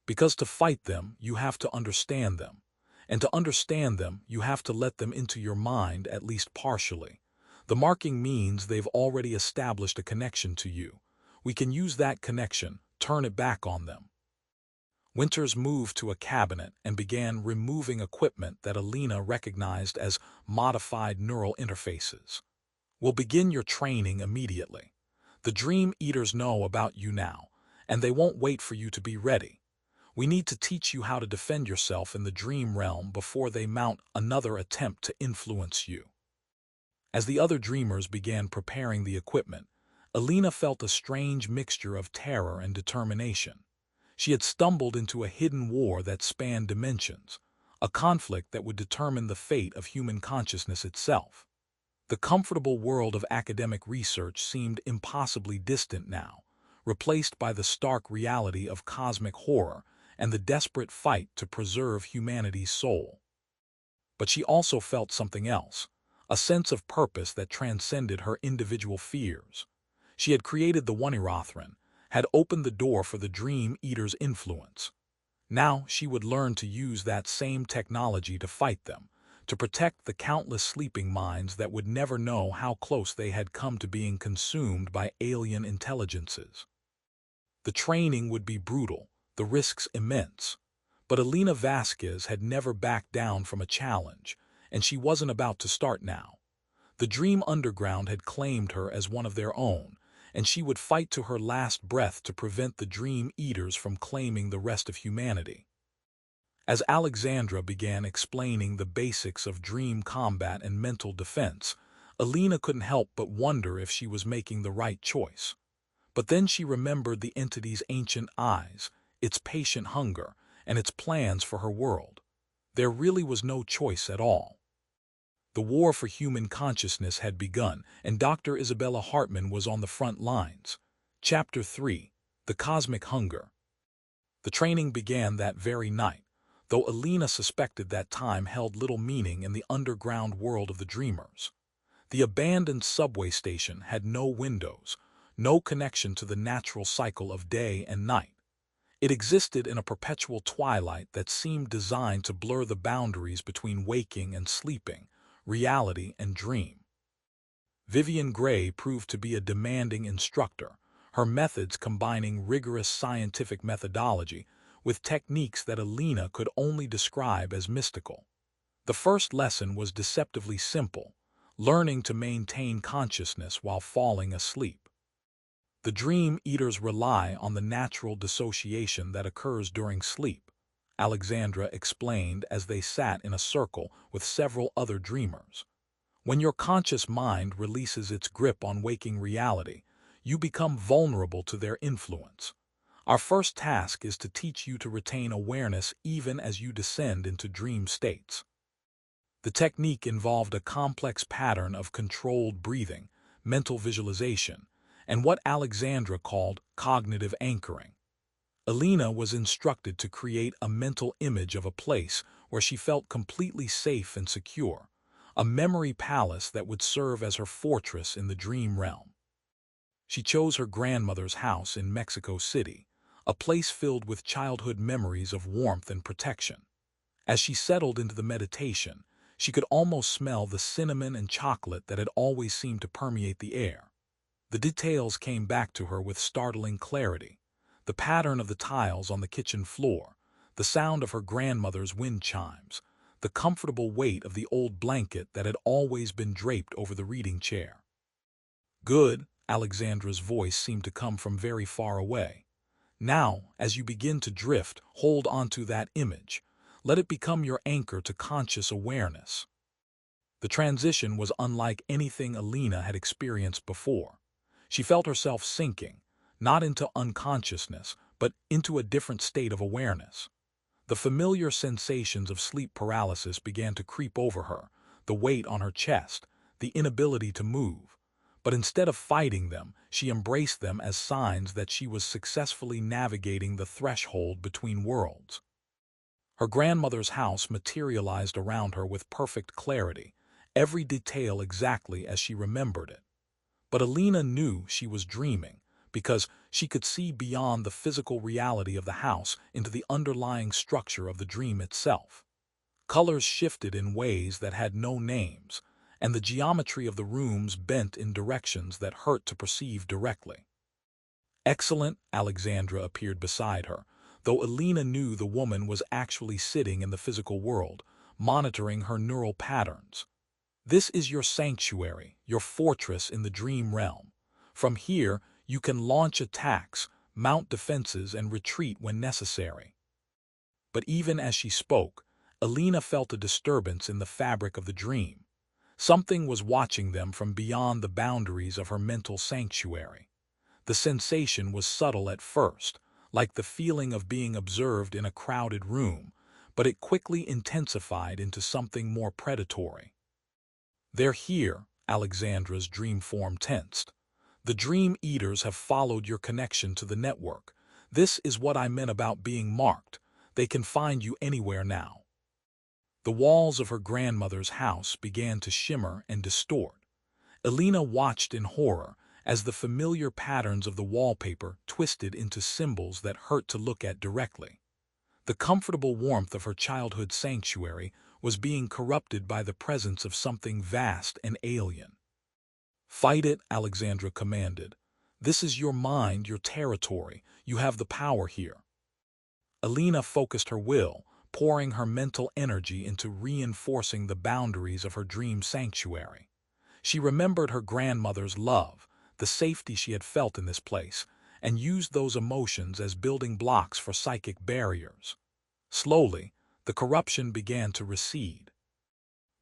"Because to fight them, you have to understand them. And to understand them, you have to let them into your mind, at least partially. The marking means they've already established a connection to you. We can use that connection, turn it back on them." Winters moved to a cabinet and began removing equipment that Alina recognized as modified neural interfaces. "We'll begin your training immediately. The Dream Eaters know about you now, and they won't wait for you to be ready. We need to teach you how to defend yourself in the dream realm before they mount another attempt to influence you." As the other dreamers began preparing the equipment, Alina felt a strange mixture of terror and determination. She had stumbled into a hidden war that spanned dimensions, a conflict that would determine the fate of human consciousness itself. The comfortable world of academic research seemed impossibly distant now, replaced by the stark reality of cosmic horror and the desperate fight to preserve humanity's soul. But she also felt something else, a sense of purpose that transcended her individual fears. She had created the Oneirothron, had opened the door for the Dream Eater's influence. Now she would learn to use that same technology to fight them, to protect the countless sleeping minds that would never know how close they had come to being consumed by alien intelligences. The training would be brutal, the risks immense. But Alina Vasquez had never backed down from a challenge, and she wasn't about to start now. The Dream Underground had claimed her as one of their own, and she would fight to her last breath to prevent the Dream Eaters from claiming the rest of humanity. As Alexandra began explaining the basics of dream combat and mental defense, Alina couldn't help but wonder if she was making the right choice. But then she remembered the entity's ancient eyes, its patient hunger, and its plans for her world. There really was no choice at all. The war for human consciousness had begun, and Dr. Isabella Hartman was on the front lines. Chapter 3: The Cosmic Hunger. The training began that very night, though Alina suspected that time held little meaning in the underground world of the dreamers. The abandoned subway station had no windows, no connection to the natural cycle of day and night. It existed in a perpetual twilight that seemed designed to blur the boundaries between waking and sleeping, reality and dream. Vivian Gray proved to be a demanding instructor, her methods combining rigorous scientific methodology with techniques that Alina could only describe as mystical. The first lesson was deceptively simple, learning to maintain consciousness while falling asleep. The Dream Eaters rely on the natural dissociation that occurs during sleep, Alexandra explained as they sat in a circle with several other dreamers. When your conscious mind releases its grip on waking reality, you become vulnerable to their influence. Our first task is to teach you to retain awareness even as you descend into dream states. The technique involved a complex pattern of controlled breathing, mental visualization, and what Alexandra called cognitive anchoring. Alina was instructed to create a mental image of a place where she felt completely safe and secure, a memory palace that would serve as her fortress in the dream realm. She chose her grandmother's house in Mexico City, a place filled with childhood memories of warmth and protection. As she settled into the meditation, she could almost smell the cinnamon and chocolate that had always seemed to permeate the air. The details came back to her with startling clarity: the pattern of the tiles on the kitchen floor, the sound of her grandmother's wind chimes, the comfortable weight of the old blanket that had always been draped over the reading chair. "Good," Alexandra's voice seemed to come from very far away. "Now, as you begin to drift, hold onto that image. Let it become your anchor to conscious awareness. The transition was unlike anything Alina had experienced before. She felt herself sinking, not into unconsciousness, but into a different state of awareness. The familiar sensations of sleep paralysis began to creep over her, the weight on her chest, the inability to move. But instead of fighting them, she embraced them as signs that she was successfully navigating the threshold between worlds. Her grandmother's house materialized around her with perfect clarity, every detail exactly as she remembered it. But Alina knew she was dreaming, because she could see beyond the physical reality of the house into the underlying structure of the dream itself. Colors shifted in ways that had no names, and the geometry of the rooms bent in directions that hurt to perceive directly. Excellent, Alexandra appeared beside her, though Alina knew the woman was actually sitting in the physical world, monitoring her neural patterns. This is your sanctuary, your fortress in the dream realm. From here, you can launch attacks, mount defenses, and retreat when necessary. But even as she spoke, Alina felt a disturbance in the fabric of the dream. Something was watching them from beyond the boundaries of her mental sanctuary. The sensation was subtle at first, like the feeling of being observed in a crowded room, but it quickly intensified into something more predatory. "They're here," Alexandra's dream form tensed. "The Dream Eaters have followed your connection to the network. This is what I meant about being marked. They can find you anywhere now." The walls of her grandmother's house began to shimmer and distort. Alina watched in horror as the familiar patterns of the wallpaper twisted into symbols that hurt to look at directly. The comfortable warmth of her childhood sanctuary was being corrupted by the presence of something vast and alien. "Fight it," Alexandra commanded. "This is your mind, your territory. You have the power here." Alina focused her will, pouring her mental energy into reinforcing the boundaries of her dream sanctuary. She remembered her grandmother's love, the safety she had felt in this place, and used those emotions as building blocks for psychic barriers. Slowly, the corruption began to recede.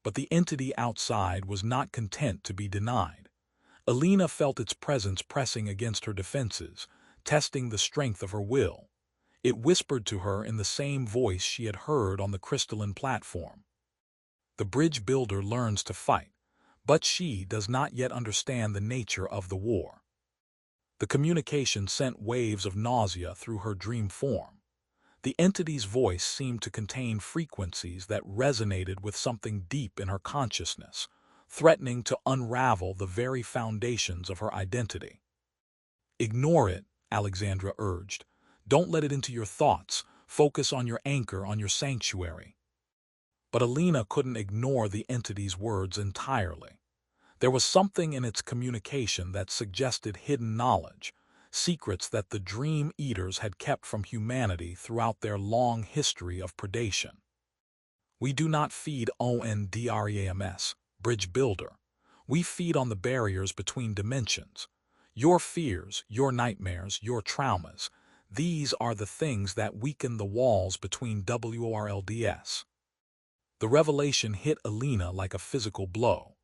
But the entity outside was not content to be denied. Alina felt its presence pressing against her defenses, testing the strength of her will. It whispered to her in the same voice she had heard on the crystalline platform. "The bridge builder learns to fight, but she does not yet understand the nature of the war." The communication sent waves of nausea through her dream form. The entity's voice seemed to contain frequencies that resonated with something deep in her consciousness, threatening to unravel the very foundations of her identity. "Ignore it," Alexandra urged. "Don't let it into your thoughts. Focus on your anchor, on your sanctuary." But Alina couldn't ignore the entity's words entirely. There was something in its communication that suggested hidden knowledge, secrets that the Dream Eaters had kept from humanity throughout their long history of predation. "We do not feed ONDREAMS, Bridge Builder. We feed on the barriers between dimensions. Your fears, your nightmares, your traumas, these are the things that weaken the walls between WRLDS." The revelation hit Alina like a physical blow.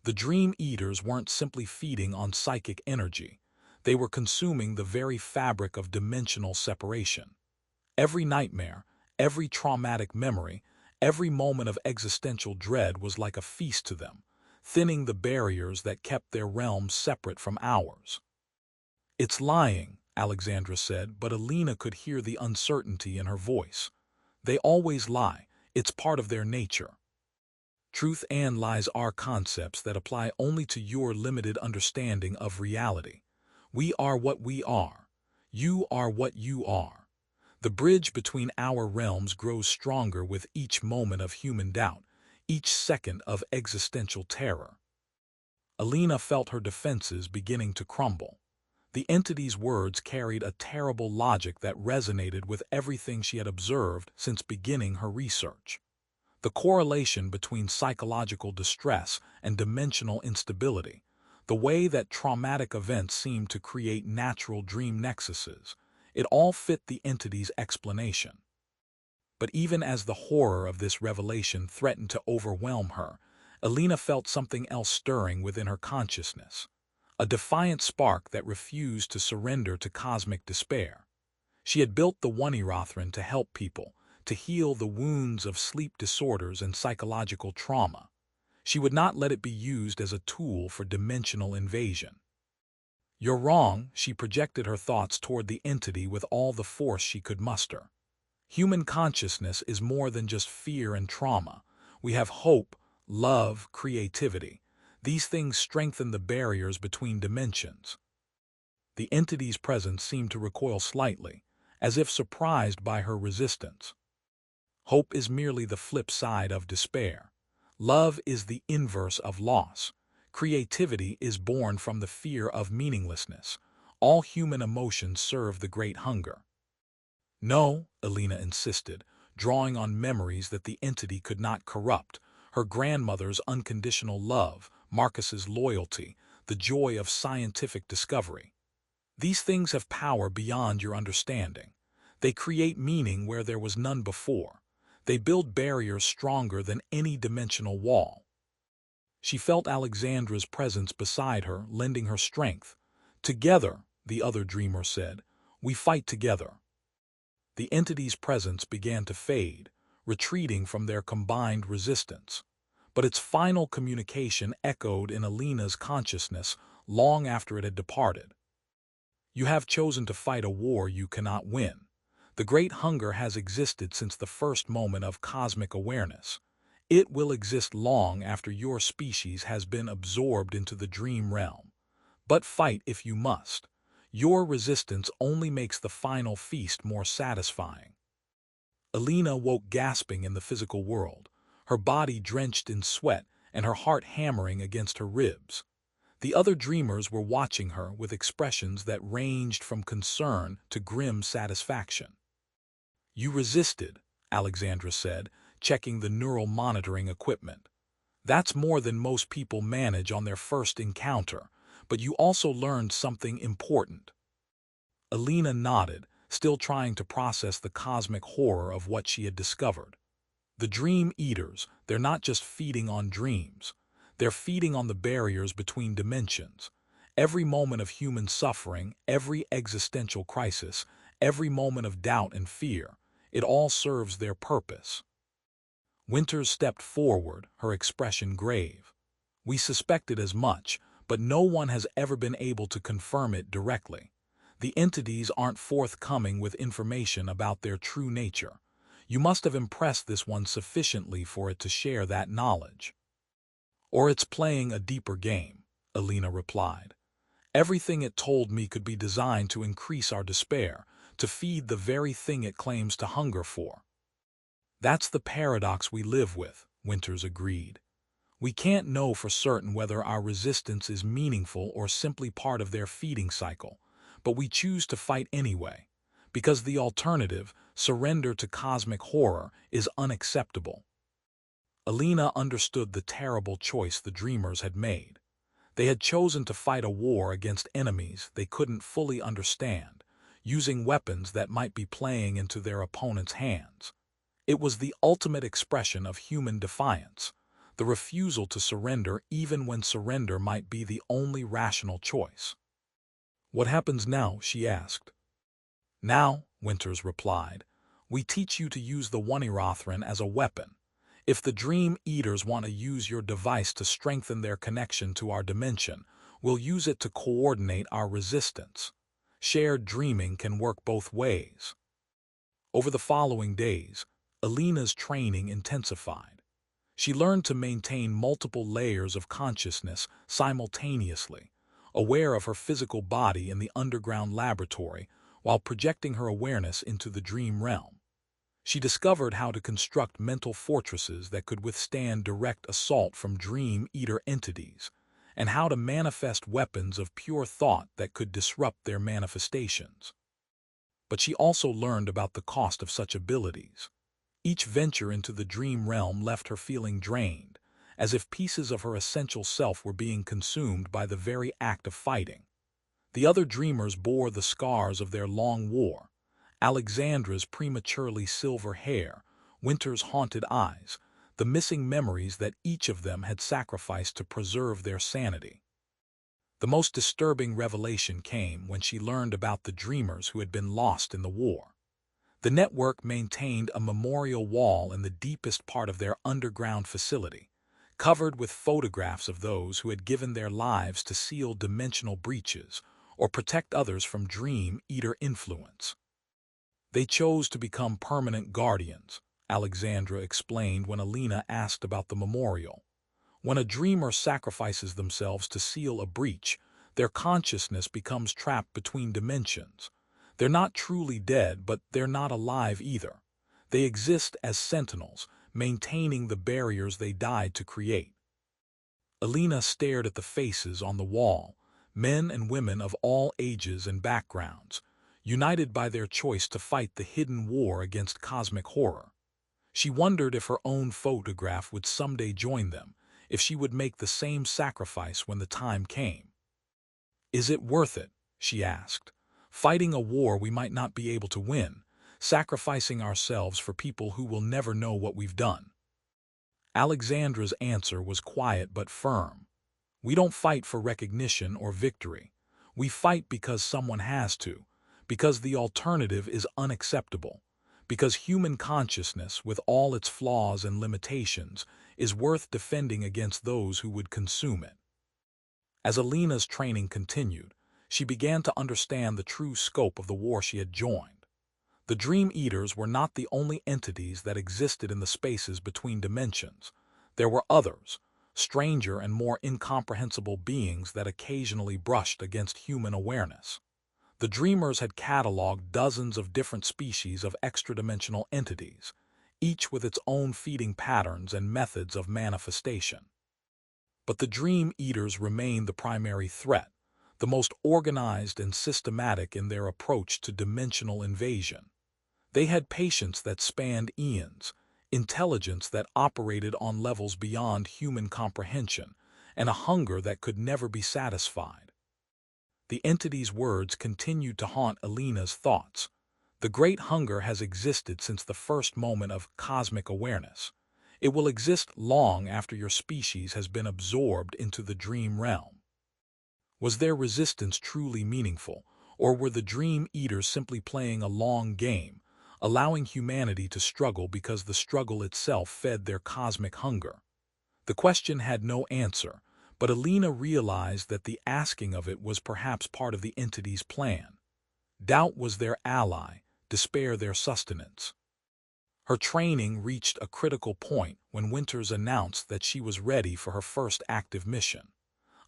The Dream Eaters weren't simply feeding on psychic energy. They were consuming the very fabric of dimensional separation. Every nightmare, every traumatic memory, every moment of existential dread was like a feast to them, thinning the barriers that kept their realms separate from ours. "It's lying," Alexandra said, but Alina could hear the uncertainty in her voice. "They always lie. It's part of their nature." Truth and lies are concepts that apply only to your limited understanding of reality. We are what we are. You are what you are. The bridge between our realms grows stronger with each moment of human doubt, each second of existential terror. Alina felt her defenses beginning to crumble. The entity's words carried a terrible logic that resonated with everything she had observed since beginning her research. The correlation between psychological distress and dimensional instability, the way that traumatic events seem to create natural dream nexuses, it all fit the entity's explanation. But even as the horror of this revelation threatened to overwhelm her, Alina felt something else stirring within her consciousness, a defiant spark that refused to surrender to cosmic despair. She had built the Oneirothron to help people, to heal the wounds of sleep disorders and psychological trauma. She would not let it be used as a tool for dimensional invasion. "You're wrong," she projected her thoughts toward the entity with all the force she could muster. "Human consciousness is more than just fear and trauma. We have hope, love, creativity. These things strengthen the barriers between dimensions." The entity's presence seemed to recoil slightly, as if surprised by her resistance. "Hope is merely the flip side of despair. Love is the inverse of loss. Creativity is born from the fear of meaninglessness. All human emotions serve the great hunger." "No," Alina insisted, drawing on memories that the entity could not corrupt, her grandmother's unconditional love, Marcus's loyalty, the joy of scientific discovery. "These things have power beyond your understanding. They create meaning where there was none before. They build barriers stronger than any dimensional wall." She felt Alexandra's presence beside her, lending her strength. "Together," the other dreamer said, "we fight together." The entity's presence began to fade, retreating from their combined resistance. But its final communication echoed in Alina's consciousness long after it had departed. "You have chosen to fight a war you cannot win. The great hunger has existed since the first moment of cosmic awareness. It will exist long after your species has been absorbed into the dream realm. But fight if you must. Your resistance only makes the final feast more satisfying." Alina woke gasping in the physical world, her body drenched in sweat and her heart hammering against her ribs. The other dreamers were watching her with expressions that ranged from concern to grim satisfaction. "You resisted," Alexandra said, checking the neural monitoring equipment. "That's more than most people manage on their first encounter, but you also learned something important." Alina nodded, still trying to process the cosmic horror of what she had discovered. The dream eaters, they're not just feeding on dreams. They're feeding on the barriers between dimensions. Every moment of human suffering, every existential crisis, every moment of doubt and fear, it all serves their purpose. Winters stepped forward, her expression grave. "We suspected as much, but no one has ever been able to confirm it directly. The entities aren't forthcoming with information about their true nature. You must have impressed this one sufficiently for it to share that knowledge." "Or it's playing a deeper game," Alina replied. "Everything it told me could be designed to increase our despair, to feed the very thing it claims to hunger for." "That's the paradox we live with," Winters agreed. "We can't know for certain whether our resistance is meaningful or simply part of their feeding cycle, but we choose to fight anyway, because the alternative, surrender to cosmic horror, is unacceptable." Alina understood the terrible choice the dreamers had made. They had chosen to fight a war against enemies they couldn't fully understand, using weapons that might be playing into their opponent's hands. It was the ultimate expression of human defiance, the refusal to surrender even when surrender might be the only rational choice. "What happens now?" she asked. "Now," Winters replied, "we teach you to use the Oneirothron as a weapon. If the Dream Eaters want to use your device to strengthen their connection to our dimension, we'll use it to coordinate our resistance. Shared dreaming can work both ways." Over the following days, Alina's training intensified. She learned to maintain multiple layers of consciousness simultaneously, aware of her physical body in the underground laboratory while projecting her awareness into the dream realm. She discovered how to construct mental fortresses that could withstand direct assault from Dream Eater entities, and how to manifest weapons of pure thought that could disrupt their manifestations. But she also learned about the cost of such abilities. Each venture into the dream realm left her feeling drained, as if pieces of her essential self were being consumed by the very act of fighting. The other dreamers bore the scars of their long war: Alexandra's prematurely silver hair, Winter's haunted eyes, the missing memories that each of them had sacrificed to preserve their sanity. The most disturbing revelation came when she learned about the dreamers who had been lost in the war. The network maintained a memorial wall in the deepest part of their underground facility, covered with photographs of those who had given their lives to seal dimensional breaches or protect others from Dream Eater influence. They chose to become permanent guardians, Alexandra explained when Alina asked about the memorial. When a dreamer sacrifices themselves to seal a breach, their consciousness becomes trapped between dimensions. They're not truly dead, but they're not alive either. They exist as sentinels, maintaining the barriers they died to create. Alina stared at the faces on the wall, men and women of all ages and backgrounds, united by their choice to fight the hidden war against cosmic horror. She wondered if her own photograph would someday join them, if she would make the same sacrifice when the time came. "Is it worth it?" she asked. "Fighting a war we might not be able to win, sacrificing ourselves for people who will never know what we've done?" Alexandra's answer was quiet but firm. "We don't fight for recognition or victory. We fight because someone has to, because the alternative is unacceptable, because human consciousness, with all its flaws and limitations, is worth defending against those who would consume it." As Alina's training continued, she began to understand the true scope of the war she had joined. The Dream Eaters were not the only entities that existed in the spaces between dimensions. There were others, stranger and more incomprehensible beings that occasionally brushed against human awareness. The Dreamers had cataloged dozens of different species of extra-dimensional entities, each with its own feeding patterns and methods of manifestation. But the Dream Eaters remained the primary threat, the most organized and systematic in their approach to dimensional invasion. They had patience that spanned eons, intelligence that operated on levels beyond human comprehension, and a hunger that could never be satisfied. The entity's words continued to haunt Alina's thoughts. The great hunger has existed since the first moment of cosmic awareness. It will exist long after your species has been absorbed into the dream realm. Was their resistance truly meaningful, or were the Dream Eaters simply playing a long game, allowing humanity to struggle because the struggle itself fed their cosmic hunger? The question had no answer, but Alina realized that the asking of it was perhaps part of the entity's plan. Doubt was their ally, despair their sustenance. Her training reached a critical point when Winters announced that she was ready for her first active mission.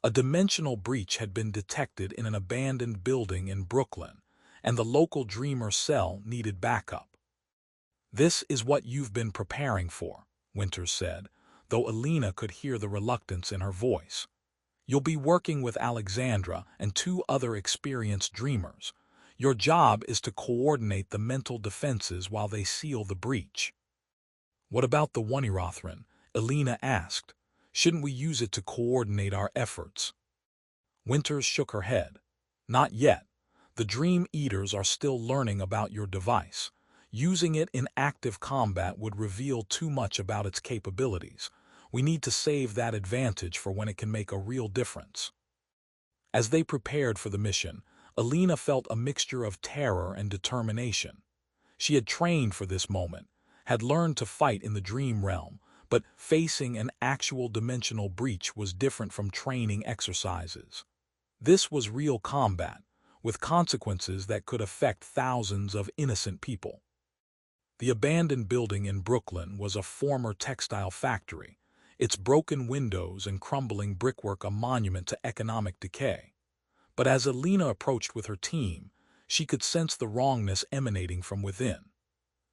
A dimensional breach had been detected in an abandoned building in Brooklyn, and the local Dreamer cell needed backup. "This is what you've been preparing for," Winters said, though Alina could hear the reluctance in her voice. "You'll be working with Alexandra and 2 other experienced Dreamers. Your job is to coordinate the mental defenses while they seal the breach." "What about the Oneirothron?" Alina asked. "Shouldn't we use it to coordinate our efforts?" Winters shook her head. "Not yet. The Dream Eaters are still learning about your device. Using it in active combat would reveal too much about its capabilities. We need to save that advantage for when it can make a real difference." As they prepared for the mission, Alina felt a mixture of terror and determination. She had trained for this moment, had learned to fight in the dream realm, but facing an actual dimensional breach was different from training exercises. This was real combat, with consequences that could affect thousands of innocent people. The abandoned building in Brooklyn was a former textile factory, its broken windows and crumbling brickwork a monument to economic decay. But as Alina approached with her team, she could sense the wrongness emanating from within.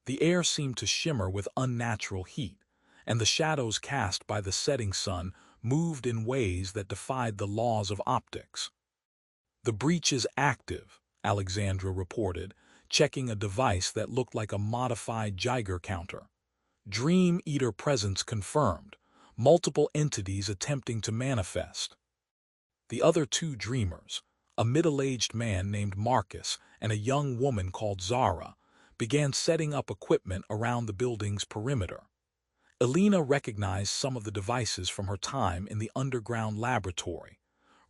The air seemed to shimmer with unnatural heat, and the shadows cast by the setting sun moved in ways that defied the laws of optics. "The breach is active," Alexandra reported, checking a device that looked like a modified Geiger counter. "Dream Eater presence confirmed. Multiple entities attempting to manifest." The other 2 Dreamers, a middle-aged man named Marcus and a young woman called Zara, began setting up equipment around the building's perimeter. Elena recognized some of the devices from her time in the underground laboratory,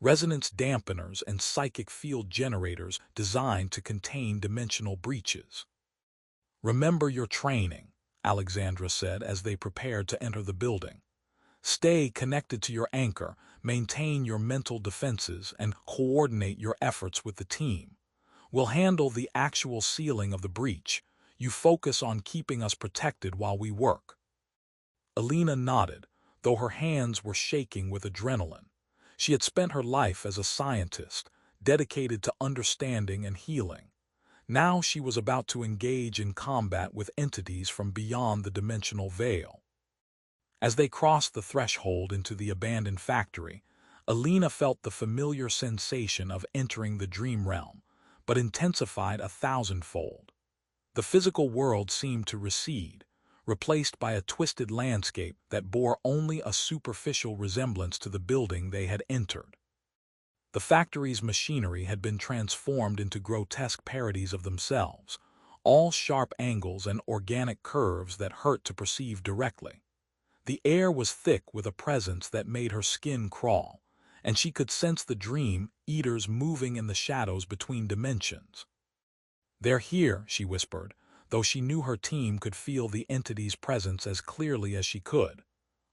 resonance dampeners and psychic field generators designed to contain dimensional breaches. "Remember your training," Alexandra said as they prepared to enter the building. "Stay connected to your anchor, maintain your mental defenses, and coordinate your efforts with the team. We'll handle the actual sealing of the breach. You focus on keeping us protected while we work." Elena nodded, though her hands were shaking with adrenaline. She had spent her life as a scientist, dedicated to understanding and healing. Now she was about to engage in combat with entities from beyond the dimensional veil. As they crossed the threshold into the abandoned factory, Elena felt the familiar sensation of entering the dream realm, but intensified 1,000-fold. The physical world seemed to recede, replaced by a twisted landscape that bore only a superficial resemblance to the building they had entered. The factory's machinery had been transformed into grotesque parodies of themselves, all sharp angles and organic curves that hurt to perceive directly. The air was thick with a presence that made her skin crawl, and she could sense the dream eaters moving in the shadows between dimensions. "They're here," she whispered, though she knew her team could feel the entity's presence as clearly as she could.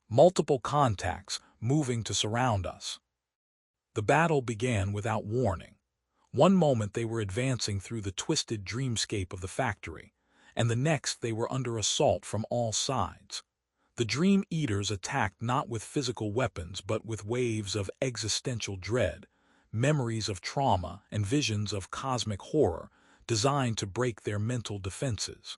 "Multiple contacts, moving to surround us." The battle began without warning. One moment they were advancing through the twisted dreamscape of the factory, and the next they were under assault from all sides. The Dream Eaters attacked not with physical weapons but with waves of existential dread, memories of trauma and visions of cosmic horror designed to break their mental defenses.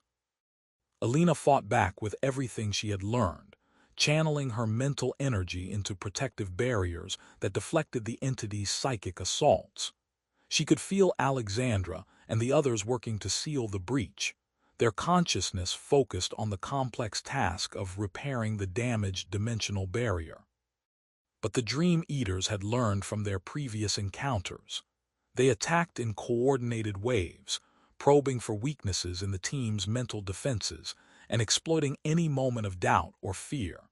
Elena fought back with everything she had learned, channeling her mental energy into protective barriers that deflected the entity's psychic assaults. She could feel Alexandra and the others working to seal the breach, their consciousness focused on the complex task of repairing the damaged dimensional barrier. But the Dream Eaters had learned from their previous encounters. They attacked in coordinated waves, probing for weaknesses in the team's mental defenses and exploiting any moment of doubt or fear.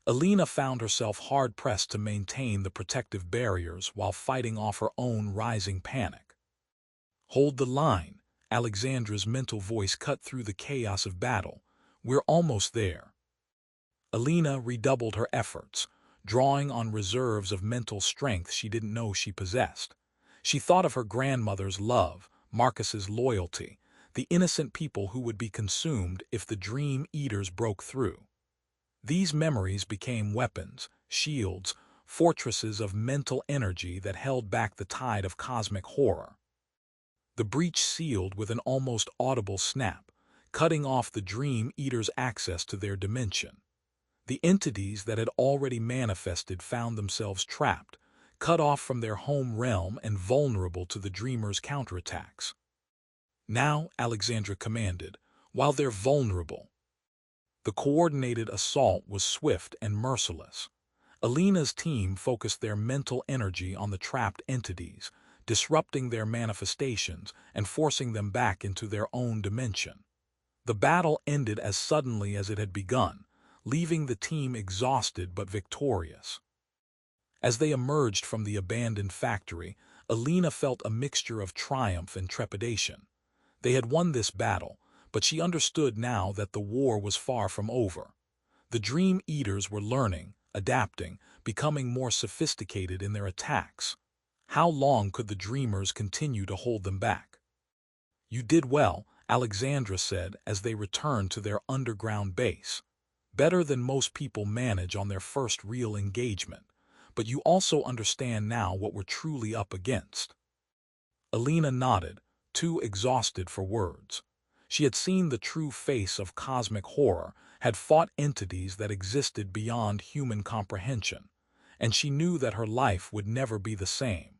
Elena found herself hard-pressed to maintain the protective barriers while fighting off her own rising panic. "Hold the line," Alexandra's mental voice cut through the chaos of battle. "We're almost there." Elena redoubled her efforts, drawing on reserves of mental strength she didn't know she possessed. She thought of her grandmother's love, Marcus's loyalty, the innocent people who would be consumed if the Dream Eaters broke through. These memories became weapons, shields, fortresses of mental energy that held back the tide of cosmic horror. The breach sealed with an almost audible snap, cutting off the Dream Eaters' access to their dimension. The entities that had already manifested found themselves trapped, cut off from their home realm and vulnerable to the Dreamers' counterattacks. "Now," Alexandra commanded, "while they're vulnerable." The coordinated assault was swift and merciless. Elena's team focused their mental energy on the trapped entities, disrupting their manifestations and forcing them back into their own dimension. The battle ended as suddenly as it had begun, leaving the team exhausted but victorious. As they emerged from the abandoned factory, Elena felt a mixture of triumph and trepidation. They had won this battle, but she understood now that the war was far from over. The Dream Eaters were learning, adapting, becoming more sophisticated in their attacks. How long could the Dreamers continue to hold them back? "You did well," Alexandra said as they returned to their underground base. "Better than most people manage on their first real engagement. But you also understand now what we're truly up against." Elena nodded, too exhausted for words. She had seen the true face of cosmic horror, had fought entities that existed beyond human comprehension, and she knew that her life would never be the same.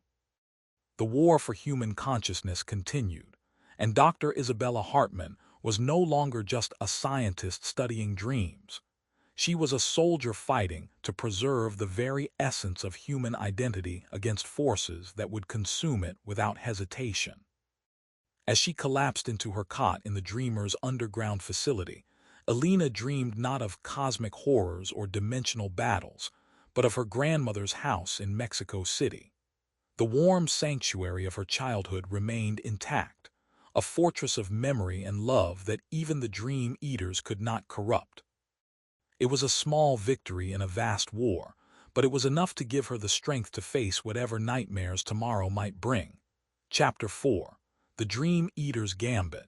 The war for human consciousness continued, and Dr. Isabella Hartman was no longer just a scientist studying dreams. She was a soldier fighting to preserve the very essence of human identity against forces that would consume it without hesitation. As she collapsed into her cot in the dreamer's underground facility, Alina dreamed not of cosmic horrors or dimensional battles, but of her grandmother's house in Mexico City. The warm sanctuary of her childhood remained intact, a fortress of memory and love that even the dream eaters could not corrupt. It was a small victory in a vast war, but it was enough to give her the strength to face whatever nightmares tomorrow might bring. Chapter 4. The Dream Eater's Gambit.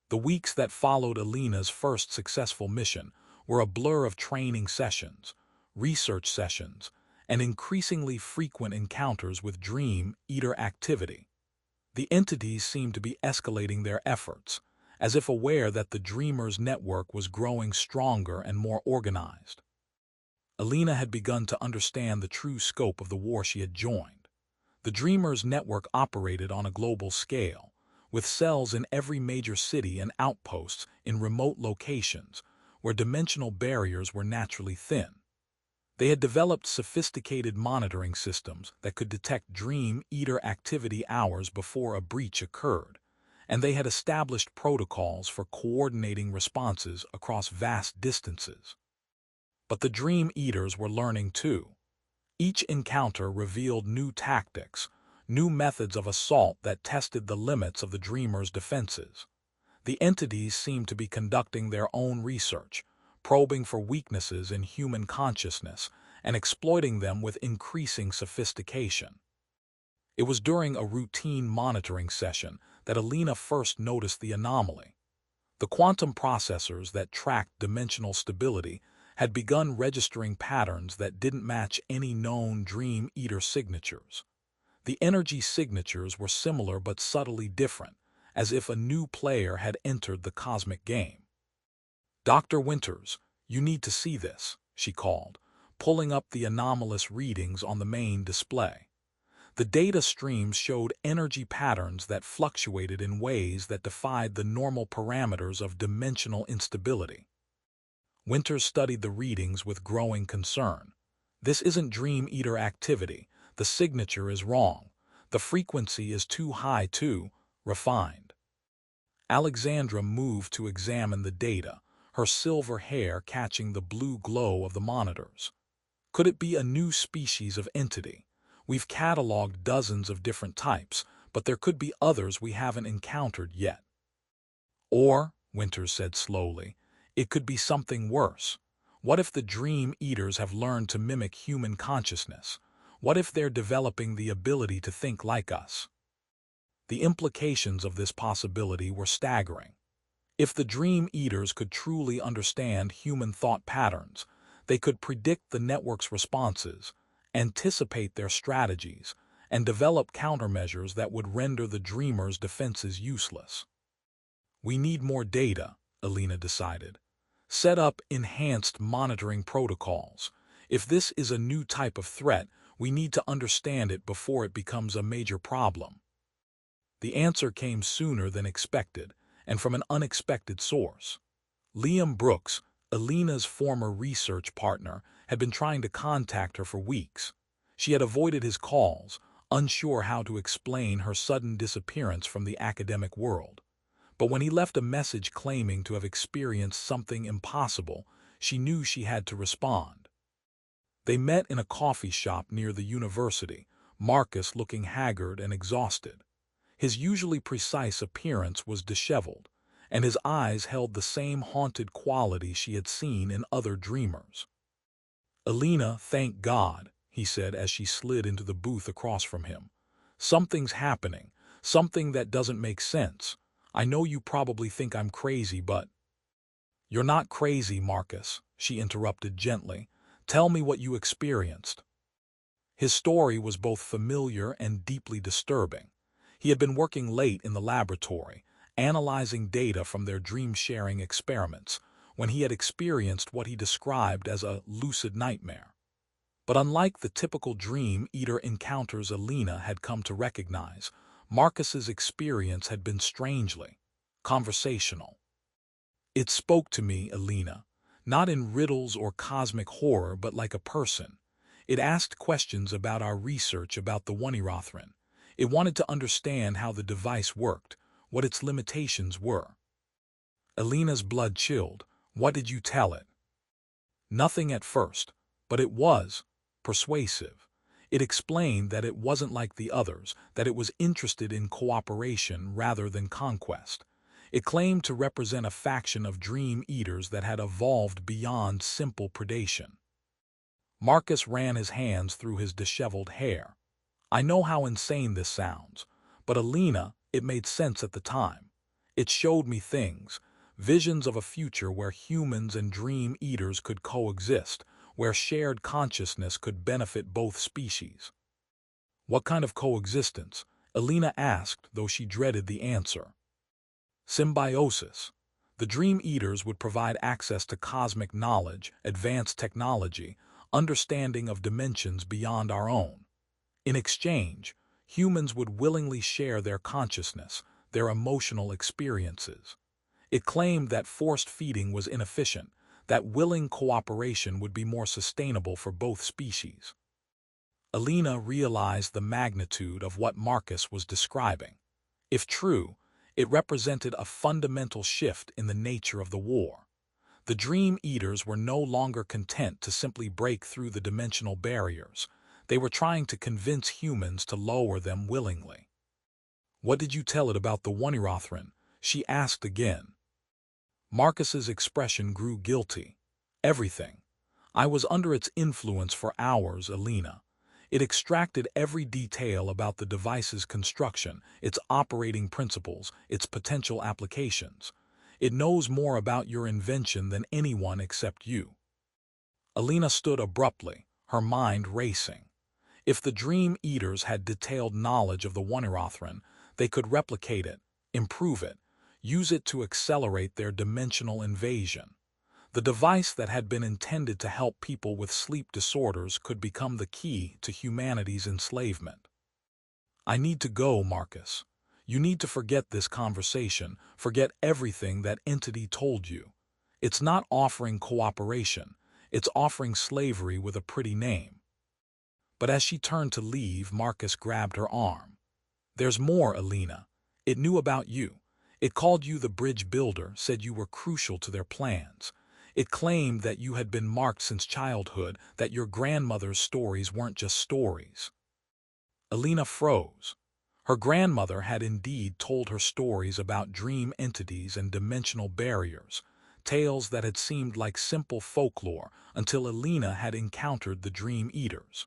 The weeks that followed Alina's first successful mission were a blur of training sessions, research sessions, and increasingly frequent encounters with Dream Eater activity. The entities seemed to be escalating their efforts, as if aware that the Dreamer's network was growing stronger and more organized. Alina had begun to understand the true scope of the war she had joined. The Dreamer's network operated on a global scale, with cells in every major city and outposts in remote locations where dimensional barriers were naturally thin. They had developed sophisticated monitoring systems that could detect Dream Eater activity hours before a breach occurred, and they had established protocols for coordinating responses across vast distances. But the Dream Eaters were learning too. Each encounter revealed new tactics, new methods of assault that tested the limits of the Dreamer's defenses. The entities seemed to be conducting their own research, probing for weaknesses in human consciousness and exploiting them with increasing sophistication. It was during a routine monitoring session that Alina first noticed the anomaly. The quantum processors that tracked dimensional stability had begun registering patterns that didn't match any known Dream Eater signatures. The energy signatures were similar but subtly different, as if a new player had entered the cosmic game. "Dr. Winters, you need to see this," she called, pulling up the anomalous readings on the main display. The data streams showed energy patterns that fluctuated in ways that defied the normal parameters of dimensional instability. Winters studied the readings with growing concern. "This isn't Dream Eater activity. The signature is wrong. The frequency is too high, too refined." Alexandra moved to examine the data, her silver hair catching the blue glow of the monitors. "Could it be a new species of entity? We've cataloged dozens of different types, but there could be others we haven't encountered yet." "Or," Winters said slowly, "it could be something worse. What if the Dream Eaters have learned to mimic human consciousness? What if they're developing the ability to think like us?" The implications of this possibility were staggering. If the Dream Eaters could truly understand human thought patterns, they could predict the network's responses, anticipate their strategies, and develop countermeasures that would render the Dreamer's defenses useless. "We need more data," Alina decided. "Set up enhanced monitoring protocols. If this is a new type of threat, we need to understand it before it becomes a major problem." The answer came sooner than expected, and from an unexpected source. Liam Brooks, Alina's former research partner, had been trying to contact her for weeks. She had avoided his calls, unsure how to explain her sudden disappearance from the academic world. But when he left a message claiming to have experienced something impossible, she knew she had to respond. They met in a coffee shop near the university, Marcus looking haggard and exhausted. His usually precise appearance was disheveled, and his eyes held the same haunted quality she had seen in other dreamers. "Alina, thank God," he said as she slid into the booth across from him. "Something's happening, something that doesn't make sense. I know you probably think I'm crazy, but—" "You're not crazy, Marcus," she interrupted gently. "Tell me what you experienced." His story was both familiar and deeply disturbing. He had been working late in the laboratory, analyzing data from their dream-sharing experiments, when he had experienced what he described as a lucid nightmare. But unlike the typical Dream Eater encounters Alina had come to recognize, Marcus's experience had been strangely conversational. "It spoke to me, Alina, not in riddles or cosmic horror, but like a person. It asked questions about our research about the Oneirothron. It wanted to understand how the device worked, what its limitations were. Alina's blood chilled. What did you tell it? Nothing at first, but it was persuasive. It explained that it wasn't like the others, that it was interested in cooperation rather than conquest. It claimed to represent a faction of dream eaters that had evolved beyond simple predation. Marcus ran his hands through his disheveled hair. I know how insane this sounds, but Alina, it made sense at the time. It showed me things, visions of a future where humans and dream eaters could coexist, where shared consciousness could benefit both species. What kind of coexistence? Alina asked, though she dreaded the answer. Symbiosis. The Dream Eaters would provide access to cosmic knowledge, advanced technology, understanding of dimensions beyond our own. In exchange, humans would willingly share their consciousness, their emotional experiences. It claimed that forced feeding was inefficient, that willing cooperation would be more sustainable for both species. Alina realized the magnitude of what Marcus was describing. If true, it represented a fundamental shift in the nature of the war. The Dream Eaters were no longer content to simply break through the dimensional barriers. They were trying to convince humans to lower them willingly. What did you tell it about the Oneirothron? She asked again. Marcus's expression grew guilty. Everything. I was under its influence for hours, Alina. It extracted every detail about the device's construction, its operating principles, its potential applications. It knows more about your invention than anyone except you. Alina stood abruptly, her mind racing. If the Dream Eaters had detailed knowledge of the Oneirothron, they could replicate it, improve it, use it to accelerate their dimensional invasion. The device that had been intended to help people with sleep disorders could become the key to humanity's enslavement. I need to go, Marcus. You need to forget this conversation, forget everything that entity told you. It's not offering cooperation, it's offering slavery with a pretty name. But as she turned to leave, Marcus grabbed her arm. There's more, Alina. It knew about you. It called you the bridge builder, said you were crucial to their plans. It claimed that you had been marked since childhood, that your grandmother's stories weren't just stories. Alina froze. Her grandmother had indeed told her stories about dream entities and dimensional barriers, tales that had seemed like simple folklore until Alina had encountered the Dream Eaters.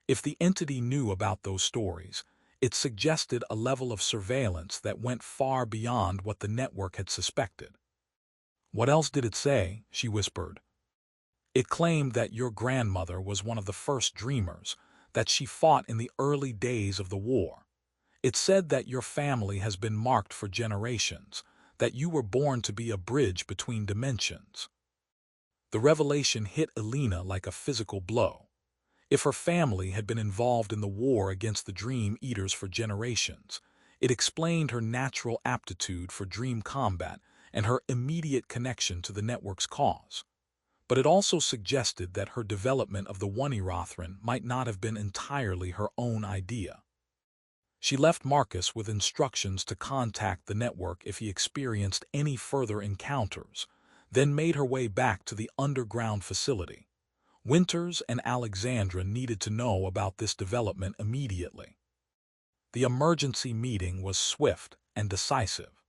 If the entity knew about those stories, it suggested a level of surveillance that went far beyond what the network had suspected. What else did it say? She whispered. It claimed that your grandmother was one of the first dreamers, that she fought in the early days of the war. It said that your family has been marked for generations, that you were born to be a bridge between dimensions. The revelation hit Alina like a physical blow. If her family had been involved in the war against the Dream Eaters for generations, it explained her natural aptitude for dream combat and her immediate connection to the network's cause. But it also suggested that her development of the Oneirothron might not have been entirely her own idea. She left Marcus with instructions to contact the network if he experienced any further encounters, then made her way back to the underground facility. Winters and Alexandra needed to know about this development immediately. The emergency meeting was swift and decisive.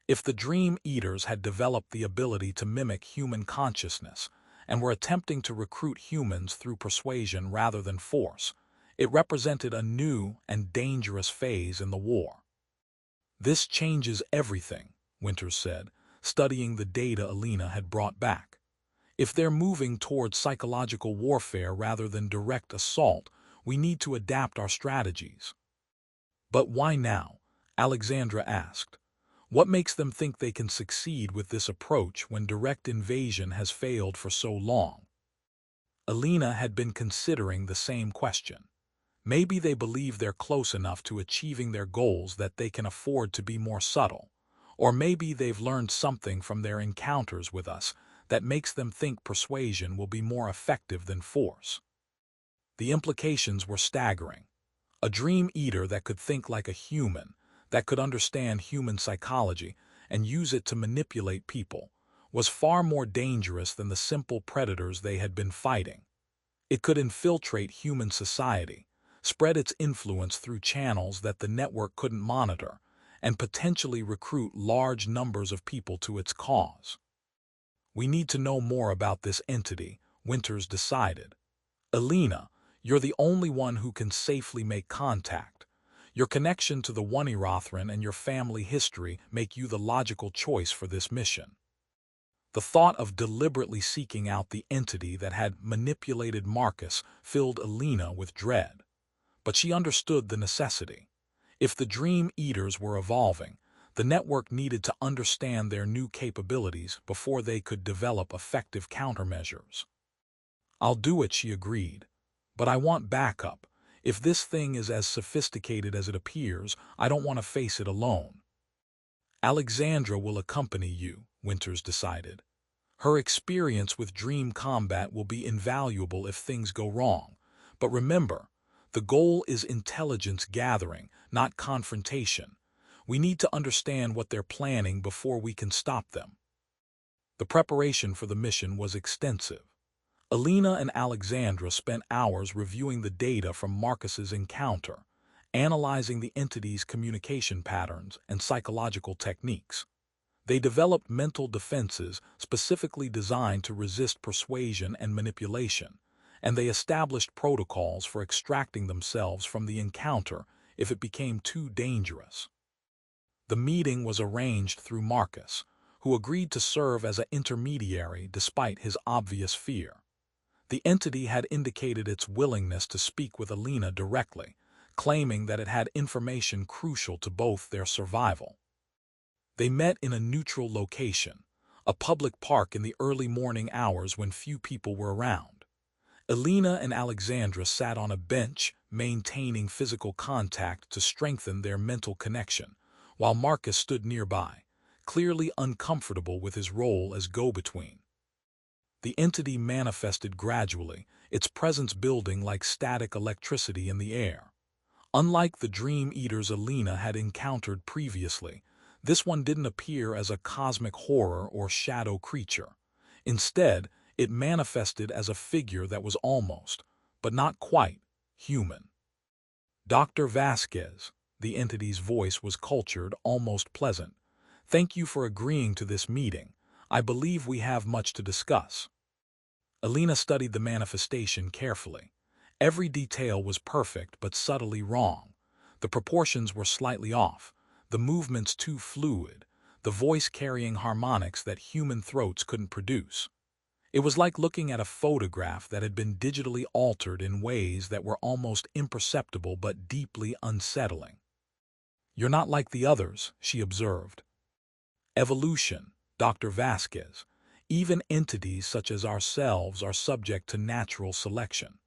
If the Dream Eaters had developed the ability to mimic human consciousness and were attempting to recruit humans through persuasion rather than force, it represented a new and dangerous phase in the war. This changes everything, Winters said, studying the data Alina had brought back. If they're moving towards psychological warfare rather than direct assault, we need to adapt our strategies. But why now? Alexandra asked. What makes them think they can succeed with this approach when direct invasion has failed for so long? Alina had been considering the same question. Maybe they believe they're close enough to achieving their goals that they can afford to be more subtle. Or maybe they've learned something from their encounters with us that makes them think persuasion will be more effective than force. The implications were staggering. A Dream Eater that could think like a human, that could understand human psychology and use it to manipulate people, was far more dangerous than the simple predators they had been fighting. It could infiltrate human society, spread its influence through channels that the network couldn't monitor, and potentially recruit large numbers of people to its cause. We need to know more about this entity, Winters decided. Alina, you're the only one who can safely make contact. Your connection to the Oneirothron and your family history make you the logical choice for this mission. The thought of deliberately seeking out the entity that had manipulated Marcus filled Alina with dread. But she understood the necessity. If the Dream Eaters were evolving, the network needed to understand their new capabilities before they could develop effective countermeasures. I'll do it, she agreed. But I want backup. If this thing is as sophisticated as it appears, I don't want to face it alone. Alexandra will accompany you, Winters decided. Her experience with dream combat will be invaluable if things go wrong. But remember, the goal is intelligence gathering, not confrontation. We need to understand what they're planning before we can stop them. The preparation for the mission was extensive. Alina and Alexandra spent hours reviewing the data from Marcus's encounter, analyzing the entity's communication patterns and psychological techniques. They developed mental defenses specifically designed to resist persuasion and manipulation, and they established protocols for extracting themselves from the encounter if it became too dangerous. The meeting was arranged through Marcus, who agreed to serve as an intermediary despite his obvious fear. The entity had indicated its willingness to speak with Alina directly, claiming that it had information crucial to both their survival. They met in a neutral location, a public park in the early morning hours when few people were around. Alina and Alexandra sat on a bench, maintaining physical contact to strengthen their mental connection, while Marcus stood nearby, clearly uncomfortable with his role as go-between. The entity manifested gradually, its presence building like static electricity in the air. Unlike the Dream Eaters Alina had encountered previously, this one didn't appear as a cosmic horror or shadow creature. Instead, it manifested as a figure that was almost, but not quite, human. Dr. Vasquez, the entity's voice was cultured, almost pleasant. Thank you for agreeing to this meeting. I believe we have much to discuss. Alina studied the manifestation carefully. Every detail was perfect but subtly wrong. The proportions were slightly off, the movements too fluid, the voice carrying harmonics that human throats couldn't produce. It was like looking at a photograph that had been digitally altered in ways that were almost imperceptible but deeply unsettling. You're not like the others, she observed. Evolution, Dr. Vasquez. Even entities such as ourselves are subject to natural selection.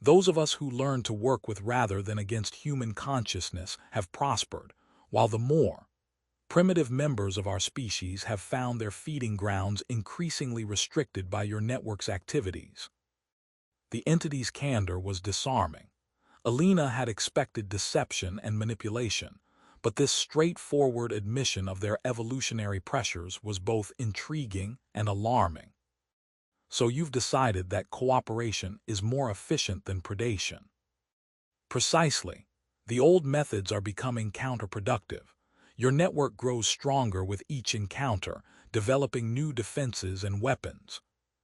Those of us who learn to work with rather than against human consciousness have prospered, while the more primitive members of our species have found their feeding grounds increasingly restricted by your network's activities. The entity's candor was disarming. Alina had expected deception and manipulation, but this straightforward admission of their evolutionary pressures was both intriguing and alarming. So you've decided that cooperation is more efficient than predation. Precisely. The old methods are becoming counterproductive. Your network grows stronger with each encounter, developing new defenses and weapons.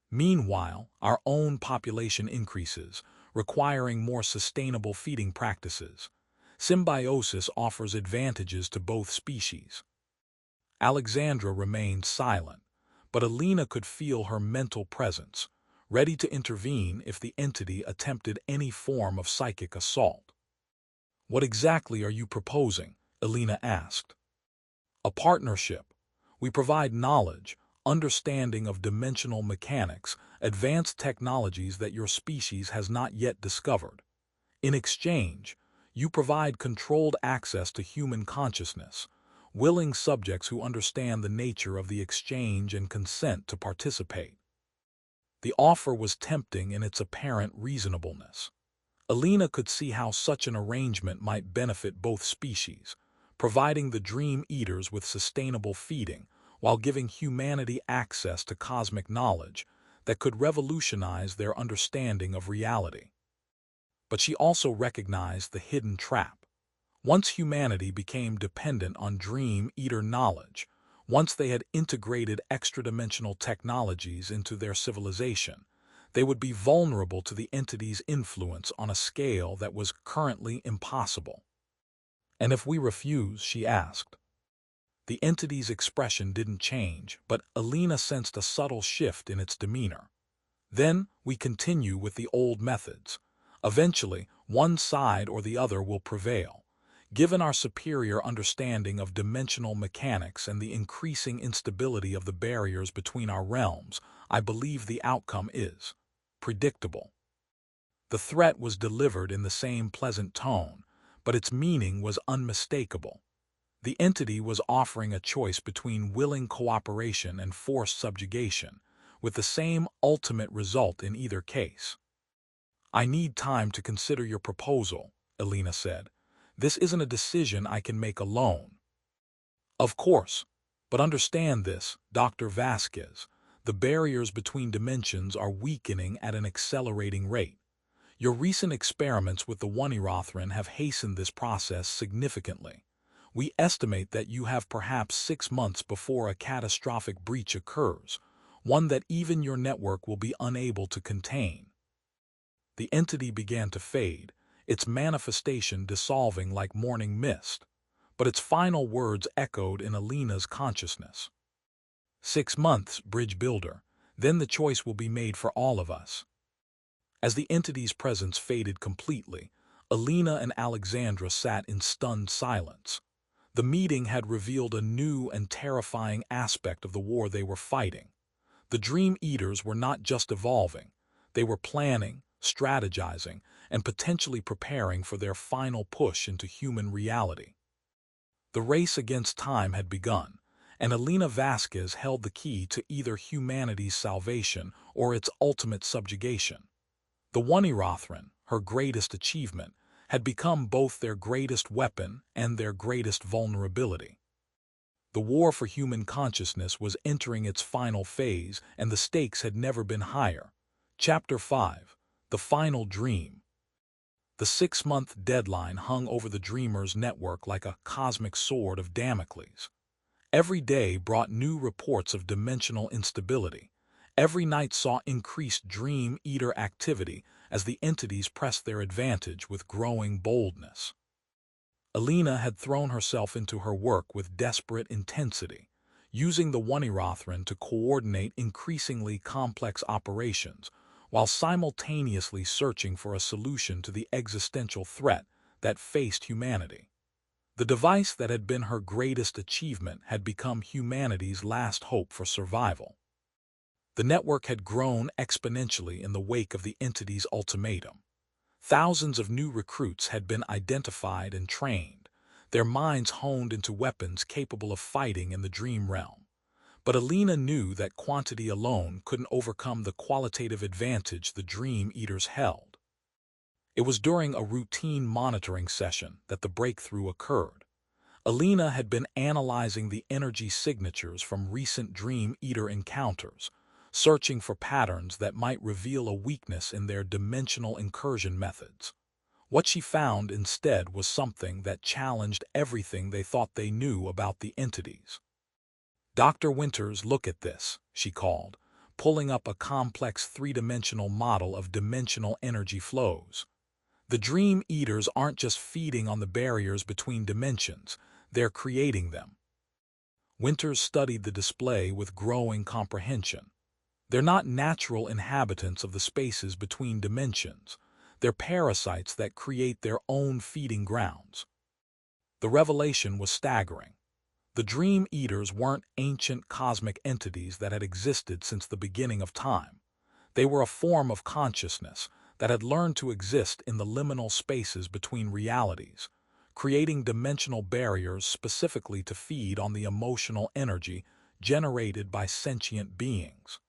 Meanwhile, our own population increases, requiring more sustainable feeding practices. Symbiosis offers advantages to both species. Alexandra remained silent, but Alina could feel her mental presence, ready to intervene if the entity attempted any form of psychic assault. What exactly are you proposing? Alina asked. A partnership. We provide knowledge, understanding of dimensional mechanics, advanced technologies that your species has not yet discovered. In exchange, you provide controlled access to human consciousness, willing subjects who understand the nature of the exchange and consent to participate. The offer was tempting in its apparent reasonableness. Alina could see how such an arrangement might benefit both species, providing the Dream Eaters with sustainable feeding while giving humanity access to cosmic knowledge that could revolutionize their understanding of reality. But she also recognized the hidden trap. Once humanity became dependent on Dream Eater knowledge, once they had integrated extra-dimensional technologies into their civilization, they would be vulnerable to the entity's influence on a scale that was currently impossible. "And if we refuse?" she asked. The entity's expression didn't change, but Alina sensed a subtle shift in its demeanor. "Then we continue with the old methods. Eventually, one side or the other will prevail. Given our superior understanding of dimensional mechanics and the increasing instability of the barriers between our realms, I believe the outcome is predictable." The threat was delivered in the same pleasant tone, but its meaning was unmistakable. The entity was offering a choice between willing cooperation and forced subjugation, with the same ultimate result in either case. "I need time to consider your proposal," Alina said. "This isn't a decision I can make alone." "Of course, but understand this, Dr. Vasquez. The barriers between dimensions are weakening at an accelerating rate. Your recent experiments with the Oneirothron have hastened this process significantly. We estimate that you have perhaps 6 months before a catastrophic breach occurs, one that even your network will be unable to contain." The entity began to fade, its manifestation dissolving like morning mist, but its final words echoed in Alina's consciousness. "6 months, bridge builder, then the choice will be made for all of us." As the entity's presence faded completely, Alina and Alexandra sat in stunned silence. The meeting had revealed a new and terrifying aspect of the war they were fighting. The Dream Eaters were not just evolving, they were planning, strategizing, and potentially preparing for their final push into human reality. The race against time had begun, and Alina Vasquez held the key to either humanity's salvation or its ultimate subjugation. The Oneirothron, her greatest achievement, had become both their greatest weapon and their greatest vulnerability. The war for human consciousness was entering its final phase, and the stakes had never been higher. Chapter 5: The Final Dream. The 6-month deadline hung over the Dreamers' network like a cosmic sword of Damocles. Every day brought new reports of dimensional instability. Every night saw increased Dream Eater activity as the entities pressed their advantage with growing boldness. Alina had thrown herself into her work with desperate intensity, using the Oneirothron to coordinate increasingly complex operations, while simultaneously searching for a solution to the existential threat that faced humanity. The device that had been her greatest achievement had become humanity's last hope for survival. The network had grown exponentially in the wake of the entity's ultimatum. Thousands of new recruits had been identified and trained, their minds honed into weapons capable of fighting in the dream realm. But Alina knew that quantity alone couldn't overcome the qualitative advantage the Dream Eaters held. It was during a routine monitoring session that the breakthrough occurred. Alina had been analyzing the energy signatures from recent Dream Eater encounters, searching for patterns that might reveal a weakness in their dimensional incursion methods. What she found instead was something that challenged everything they thought they knew about the entities. "Dr. Winters, look at this," she called, pulling up a complex 3-dimensional model of dimensional energy flows. "The Dream Eaters aren't just feeding on the barriers between dimensions, they're creating them." Winters studied the display with growing comprehension. "They're not natural inhabitants of the spaces between dimensions. They're parasites that create their own feeding grounds." The revelation was staggering. The Dream Eaters weren't ancient cosmic entities that had existed since the beginning of time. They were a form of consciousness that had learned to exist in the liminal spaces between realities, creating dimensional barriers specifically to feed on the emotional energy generated by sentient beings.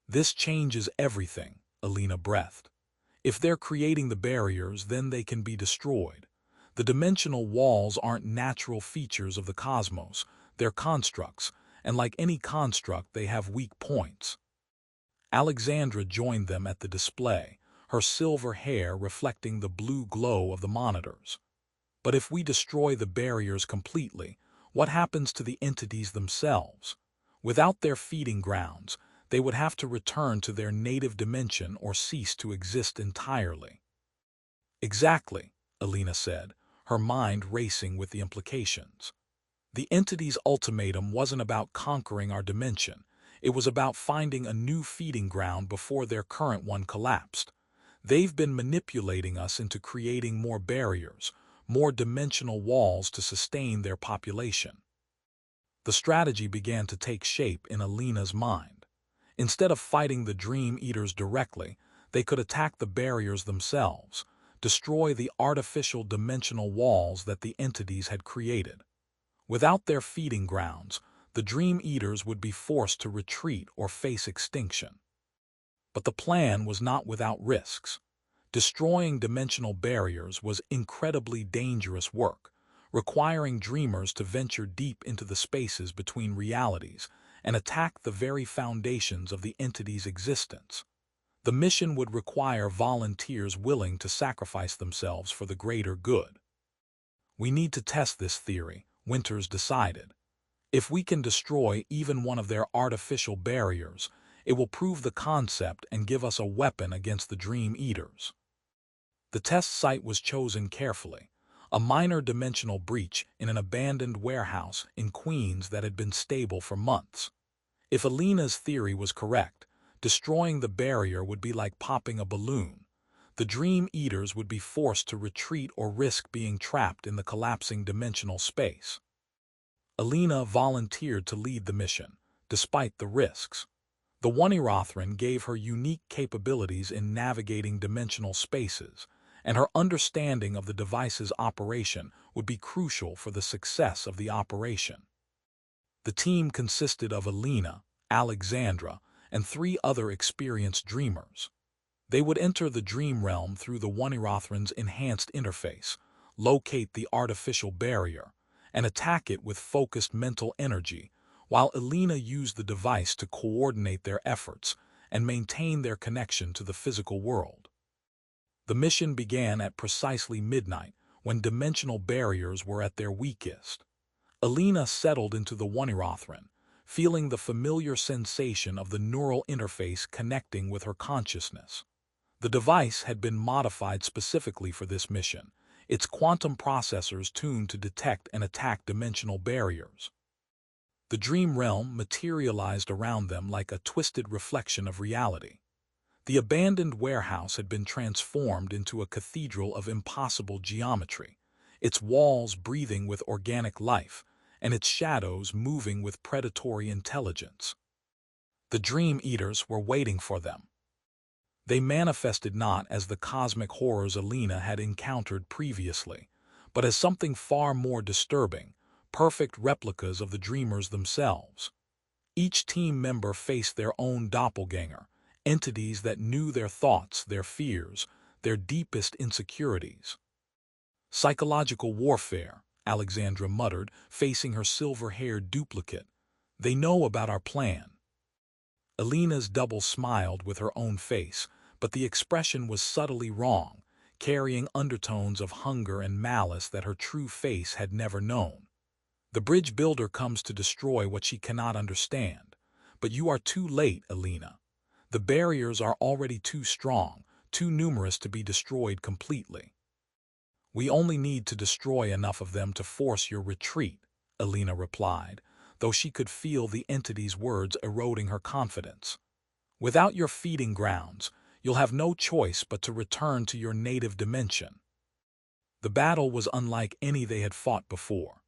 "This changes everything," Alina breathed. "If they're creating the barriers, then they can be destroyed. The dimensional walls aren't natural features of the cosmos, they're constructs, and like any construct, they have weak points. Alexandra joined them at the display, her silver hair reflecting the blue glow of the monitors. But if we destroy the barriers completely, what happens to the entities themselves? Without their feeding grounds, they would have to return to their native dimension or cease to exist entirely. Exactly, Alina said, her mind racing with the implications. The entity's ultimatum wasn't about conquering our dimension. It was about finding a new feeding ground before their current one collapsed. They've been manipulating us into creating more barriers, more dimensional walls to sustain their population. The strategy began to take shape in Alina's mind. Instead of fighting the Dream Eaters directly, they could attack the barriers themselves, destroy the artificial dimensional walls that the entities had created. Without their feeding grounds, the Dream Eaters would be forced to retreat or face extinction. But the plan was not without risks. Destroying dimensional barriers was incredibly dangerous work, requiring dreamers to venture deep into the spaces between realities and attack the very foundations of the entity's existence. The mission would require volunteers willing to sacrifice themselves for the greater good. We need to test this theory, Winters decided. If we can destroy even one of their artificial barriers, it will prove the concept and give us a weapon against the Dream Eaters. The test site was chosen carefully, a minor dimensional breach in an abandoned warehouse in Queens that had been stable for months. If Alina's theory was correct, destroying the barrier would be like popping a balloon. The Dream Eaters would be forced to retreat or risk being trapped in the collapsing dimensional space. Alina volunteered to lead the mission, despite the risks. The Oneirothron gave her unique capabilities in navigating dimensional spaces, and her understanding of the device's operation would be crucial for the success of the operation. The team consisted of Alina, Alexandra, and 3 other experienced dreamers. They would enter the dream realm through the Oneirothron's enhanced interface, locate the artificial barrier, and attack it with focused mental energy, while Alina used the device to coordinate their efforts and maintain their connection to the physical world. The mission began at precisely midnight, when dimensional barriers were at their weakest. Alina settled into the Oneirothron, feeling the familiar sensation of the neural interface connecting with her consciousness. The device had been modified specifically for this mission, its quantum processors tuned to detect and attack dimensional barriers. The dream realm materialized around them like a twisted reflection of reality. The abandoned warehouse had been transformed into a cathedral of impossible geometry, its walls breathing with organic life, and its shadows moving with predatory intelligence. The Dream Eaters were waiting for them. They manifested not as the cosmic horrors Alina had encountered previously, but as something far more disturbing, perfect replicas of the dreamers themselves. Each team member faced their own doppelganger, entities that knew their thoughts, their fears, their deepest insecurities. Psychological warfare, Alexandra muttered, facing her silver-haired duplicate. They know about our plan. Alina's double smiled with her own face, but the expression was subtly wrong, carrying undertones of hunger and malice that her true face had never known. The bridge builder comes to destroy what she cannot understand. But you are too late, Alina. The barriers are already too strong, too numerous to be destroyed completely. We only need to destroy enough of them to force your retreat, Alina replied, though she could feel the entity's words eroding her confidence. Without your feeding grounds, you'll have no choice but to return to your native dimension. The battle was unlike any they had fought before.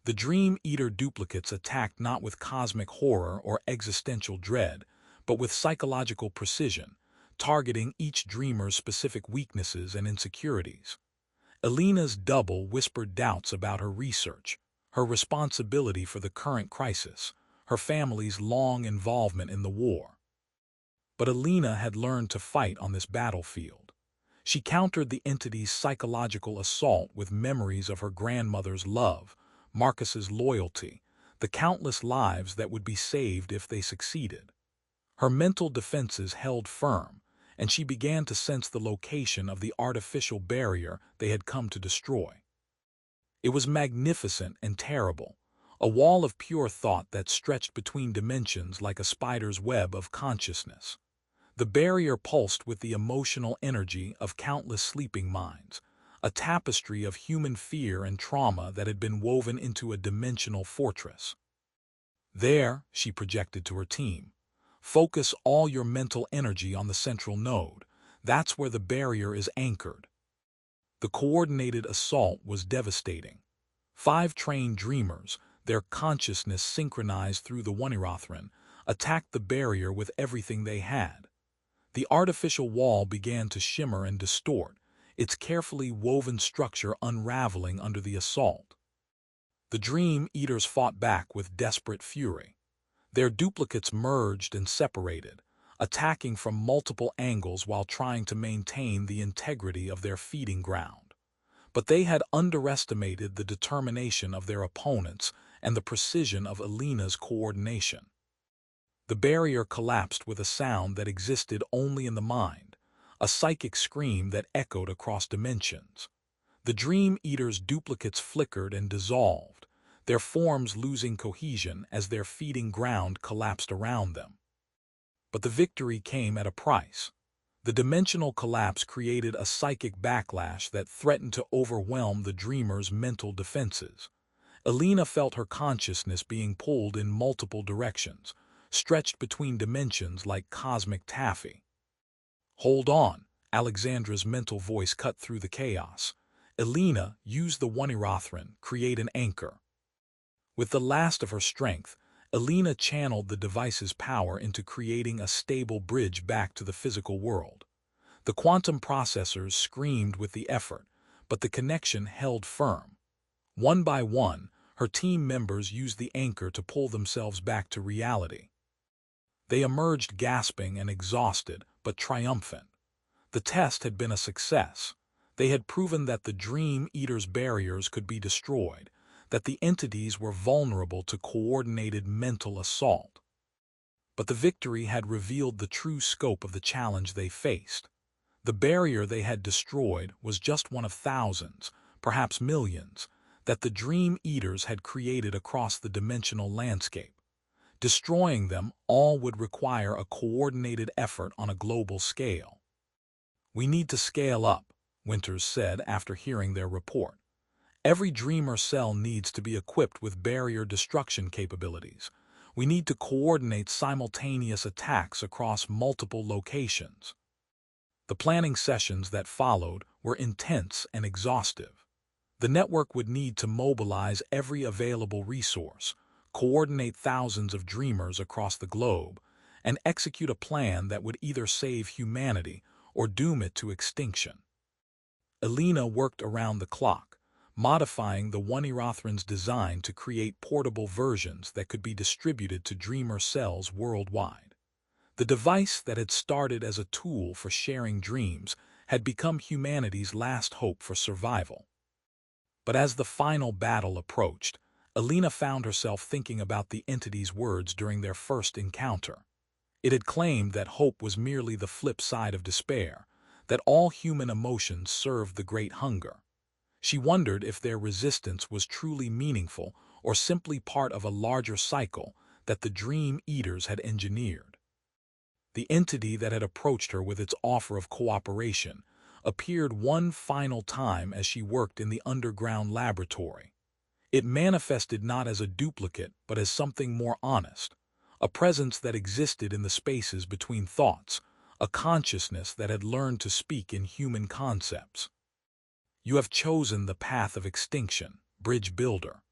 The Dream Eater duplicates attacked not with cosmic horror or existential dread, but with psychological precision, targeting each dreamer's specific weaknesses and insecurities. Alina's double whispered doubts about her research, her responsibility for the current crisis, her family's long involvement in the war. But Alina had learned to fight on this battlefield. She countered the entity's psychological assault with memories of her grandmother's love, Marcus's loyalty, the countless lives that would be saved if they succeeded. Her mental defenses held firm, and she began to sense the location of the artificial barrier they had come to destroy. It was magnificent and terrible, a wall of pure thought that stretched between dimensions like a spider's web of consciousness. The barrier pulsed with the emotional energy of countless sleeping minds, a tapestry of human fear and trauma that had been woven into a dimensional fortress. There, she projected to her team, focus all your mental energy on the central node. That's where the barrier is anchored. The coordinated assault was devastating. 5 trained dreamers, their consciousness synchronized through the Oneirothron, attacked the barrier with everything they had. The artificial wall began to shimmer and distort, its carefully woven structure unraveling under the assault. The Dream Eaters fought back with desperate fury. Their duplicates merged and separated, attacking from multiple angles while trying to maintain the integrity of their feeding ground. But they had underestimated the determination of their opponents and the precision of Elena's coordination. The barrier collapsed with a sound that existed only in the mind, a psychic scream that echoed across dimensions. The Dream Eaters' duplicates flickered and dissolved, their forms losing cohesion as their feeding ground collapsed around them. But the victory came at a price. The dimensional collapse created a psychic backlash that threatened to overwhelm the dreamer's mental defenses. Elena felt her consciousness being pulled in multiple directions, stretched between dimensions like cosmic taffy. "Hold on," Alexandra's mental voice cut through the chaos. "Elena, use the Oneirothron, create an anchor." With the last of her strength, Elena channeled the device's power into creating a stable bridge back to the physical world. The quantum processors screamed with the effort, but the connection held firm. One by one, her team members used the anchor to pull themselves back to reality. They emerged gasping and exhausted, but triumphant. The test had been a success. They had proven that the Dream Eaters' barriers could be destroyed, that the entities were vulnerable to coordinated mental assault. But the victory had revealed the true scope of the challenge they faced. The barrier they had destroyed was just one of thousands, perhaps millions, that the Dream Eaters had created across the dimensional landscape. Destroying them all would require a coordinated effort on a global scale. "We need to scale up," Winters said after hearing their report. "Every dreamer cell needs to be equipped with barrier destruction capabilities. We need to coordinate simultaneous attacks across multiple locations." The planning sessions that followed were intense and exhaustive. The network would need to mobilize every available resource, coordinate thousands of dreamers across the globe, and execute a plan that would either save humanity or doom it to extinction. Elena worked around the clock, modifying the Oneirothron's design to create portable versions that could be distributed to dreamer cells worldwide. The device that had started as a tool for sharing dreams had become humanity's last hope for survival. But as the final battle approached, Elena found herself thinking about the entity's words during their first encounter. It had claimed that hope was merely the flip side of despair, that all human emotions served the great hunger. She wondered if their resistance was truly meaningful or simply part of a larger cycle that the Dream Eaters had engineered. The entity that had approached her with its offer of cooperation appeared one final time as she worked in the underground laboratory. It manifested not as a duplicate but as something more honest, a presence that existed in the spaces between thoughts, a consciousness that had learned to speak in human concepts. "You have chosen the path of extinction, bridge builder.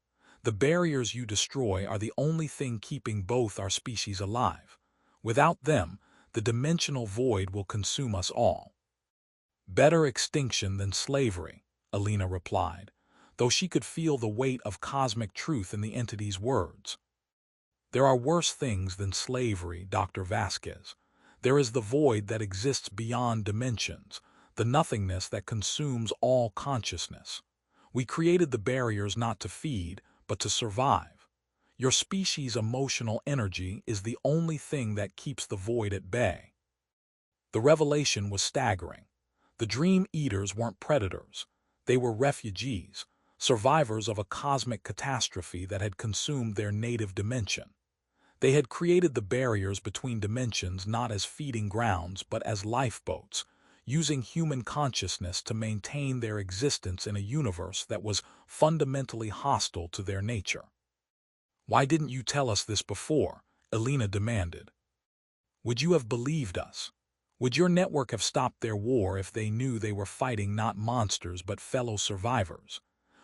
The barriers you destroy are the only thing keeping both our species alive. Without them, the dimensional void will consume us all." "Better extinction than slavery," Elena replied, though she could feel the weight of cosmic truth in the entity's words. "There are worse things than slavery, Dr. Vasquez. There is the void that exists beyond dimensions, the nothingness that consumes all consciousness. We created the barriers not to feed, but to survive. Your species' emotional energy is the only thing that keeps the void at bay. The revelation was staggering. The Dream Eaters weren't predators. They were refugees, survivors of a cosmic catastrophe that had consumed their native dimension. They had created the barriers between dimensions not as feeding grounds but as lifeboats, using human consciousness to maintain their existence in a universe that was fundamentally hostile to their nature. "Why didn't you tell us this before?" Elena demanded. "Would you have believed us? Would your network have stopped their war if they knew they were fighting not monsters but fellow survivors?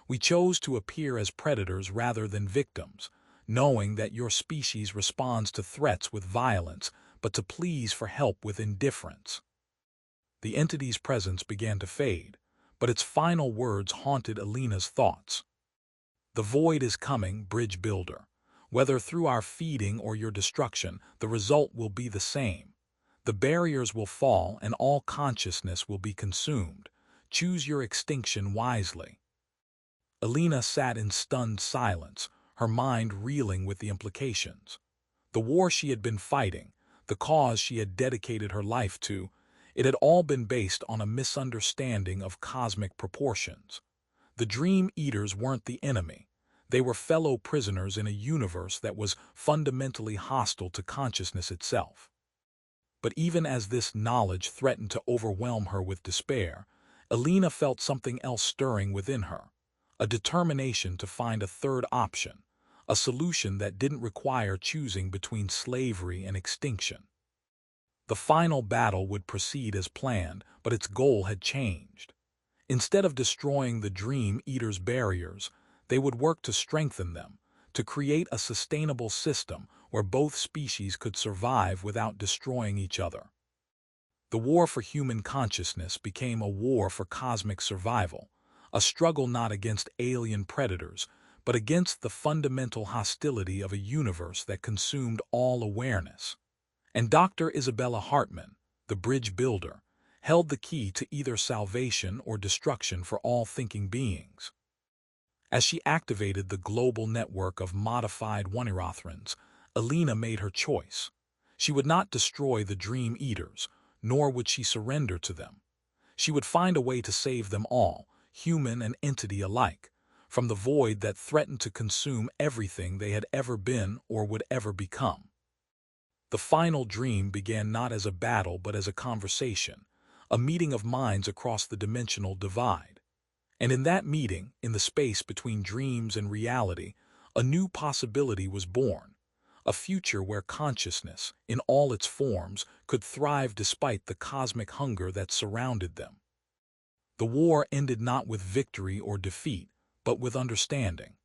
We chose to appear as predators rather than victims, knowing that your species responds to threats with violence, but to pleas for help with indifference." The entity's presence began to fade, but its final words haunted Elena's thoughts. "The void is coming, bridge builder. Whether through our feeding or your destruction, the result will be the same. The barriers will fall and all consciousness will be consumed. Choose your extinction wisely." Elena sat in stunned silence, her mind reeling with the implications. The war she had been fighting, the cause she had dedicated her life to, it had all been based on a misunderstanding of cosmic proportions. The Dream Eaters weren't the enemy. They were fellow prisoners in a universe that was fundamentally hostile to consciousness itself. But even as this knowledge threatened to overwhelm her with despair, Elena felt something else stirring within her, a determination to find a third option, a solution that didn't require choosing between slavery and extinction. The final battle would proceed as planned, but its goal had changed. Instead of destroying the Dream Eaters' barriers, they would work to strengthen them, to create a sustainable system where both species could survive without destroying each other. The war for human consciousness became a war for cosmic survival, a struggle not against alien predators, but against the fundamental hostility of a universe that consumed all awareness. And Dr. Isabella Hartman, the bridge builder, held the key to either salvation or destruction for all thinking beings. As she activated the global network of modified Oneirothrons, Elena made her choice. She would not destroy the Dream Eaters, nor would she surrender to them. She would find a way to save them all, human and entity alike, from the void that threatened to consume everything they had ever been or would ever become. The final dream began not as a battle but as a conversation, a meeting of minds across the dimensional divide. And in that meeting, in the space between dreams and reality, a new possibility was born, a future where consciousness, in all its forms, could thrive despite the cosmic hunger that surrounded them. The war ended not with victory or defeat, but with understanding.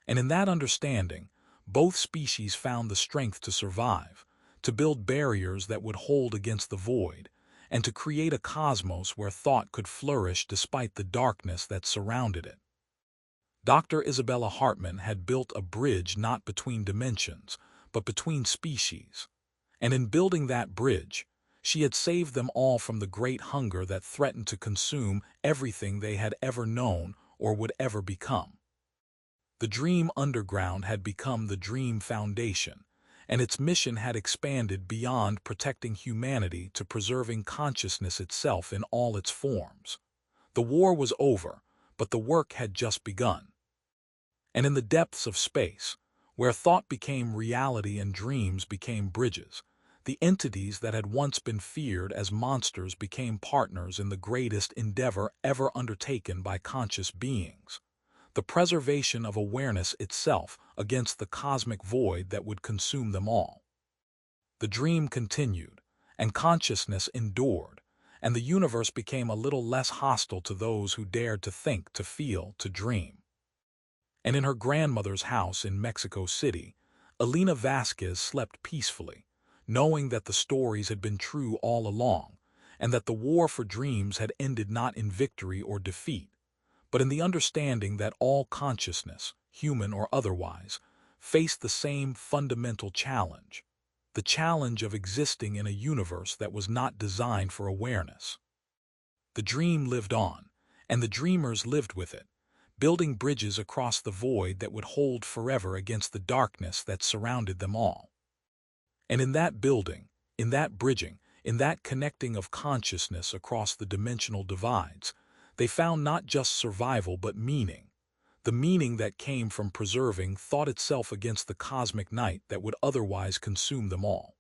And in that understanding, both species found the strength to survive, to build barriers that would hold against the void, and to create a cosmos where thought could flourish despite the darkness that surrounded it. Dr. Isabella Hartman had built a bridge not between dimensions, but between species. And in building that bridge, she had saved them all from the great hunger that threatened to consume everything they had ever known or would ever become. The Dream Underground had become the Dream Foundation, and its mission had expanded beyond protecting humanity to preserving consciousness itself in all its forms. The war was over, but the work had just begun. And in the depths of space, where thought became reality and dreams became bridges, the entities that had once been feared as monsters became partners in the greatest endeavor ever undertaken by conscious beings, the preservation of awareness itself against the cosmic void that would consume them all. The dream continued, and consciousness endured, and the universe became a little less hostile to those who dared to think, to feel, to dream. And in her grandmother's house in Mexico City, Elena Vasquez slept peacefully, knowing that the stories had been true all along, and that the war for dreams had ended not in victory or defeat, but in the understanding that all consciousness, human or otherwise, faced the same fundamental challenge, the challenge of existing in a universe that was not designed for awareness. The dream lived on, and the dreamers lived with it, building bridges across the void that would hold forever against the darkness that surrounded them all. And in that building, in that bridging, in that connecting of consciousness across the dimensional divides, they found not just survival but meaning, the meaning that came from preserving thought itself against the cosmic night that would otherwise consume them all.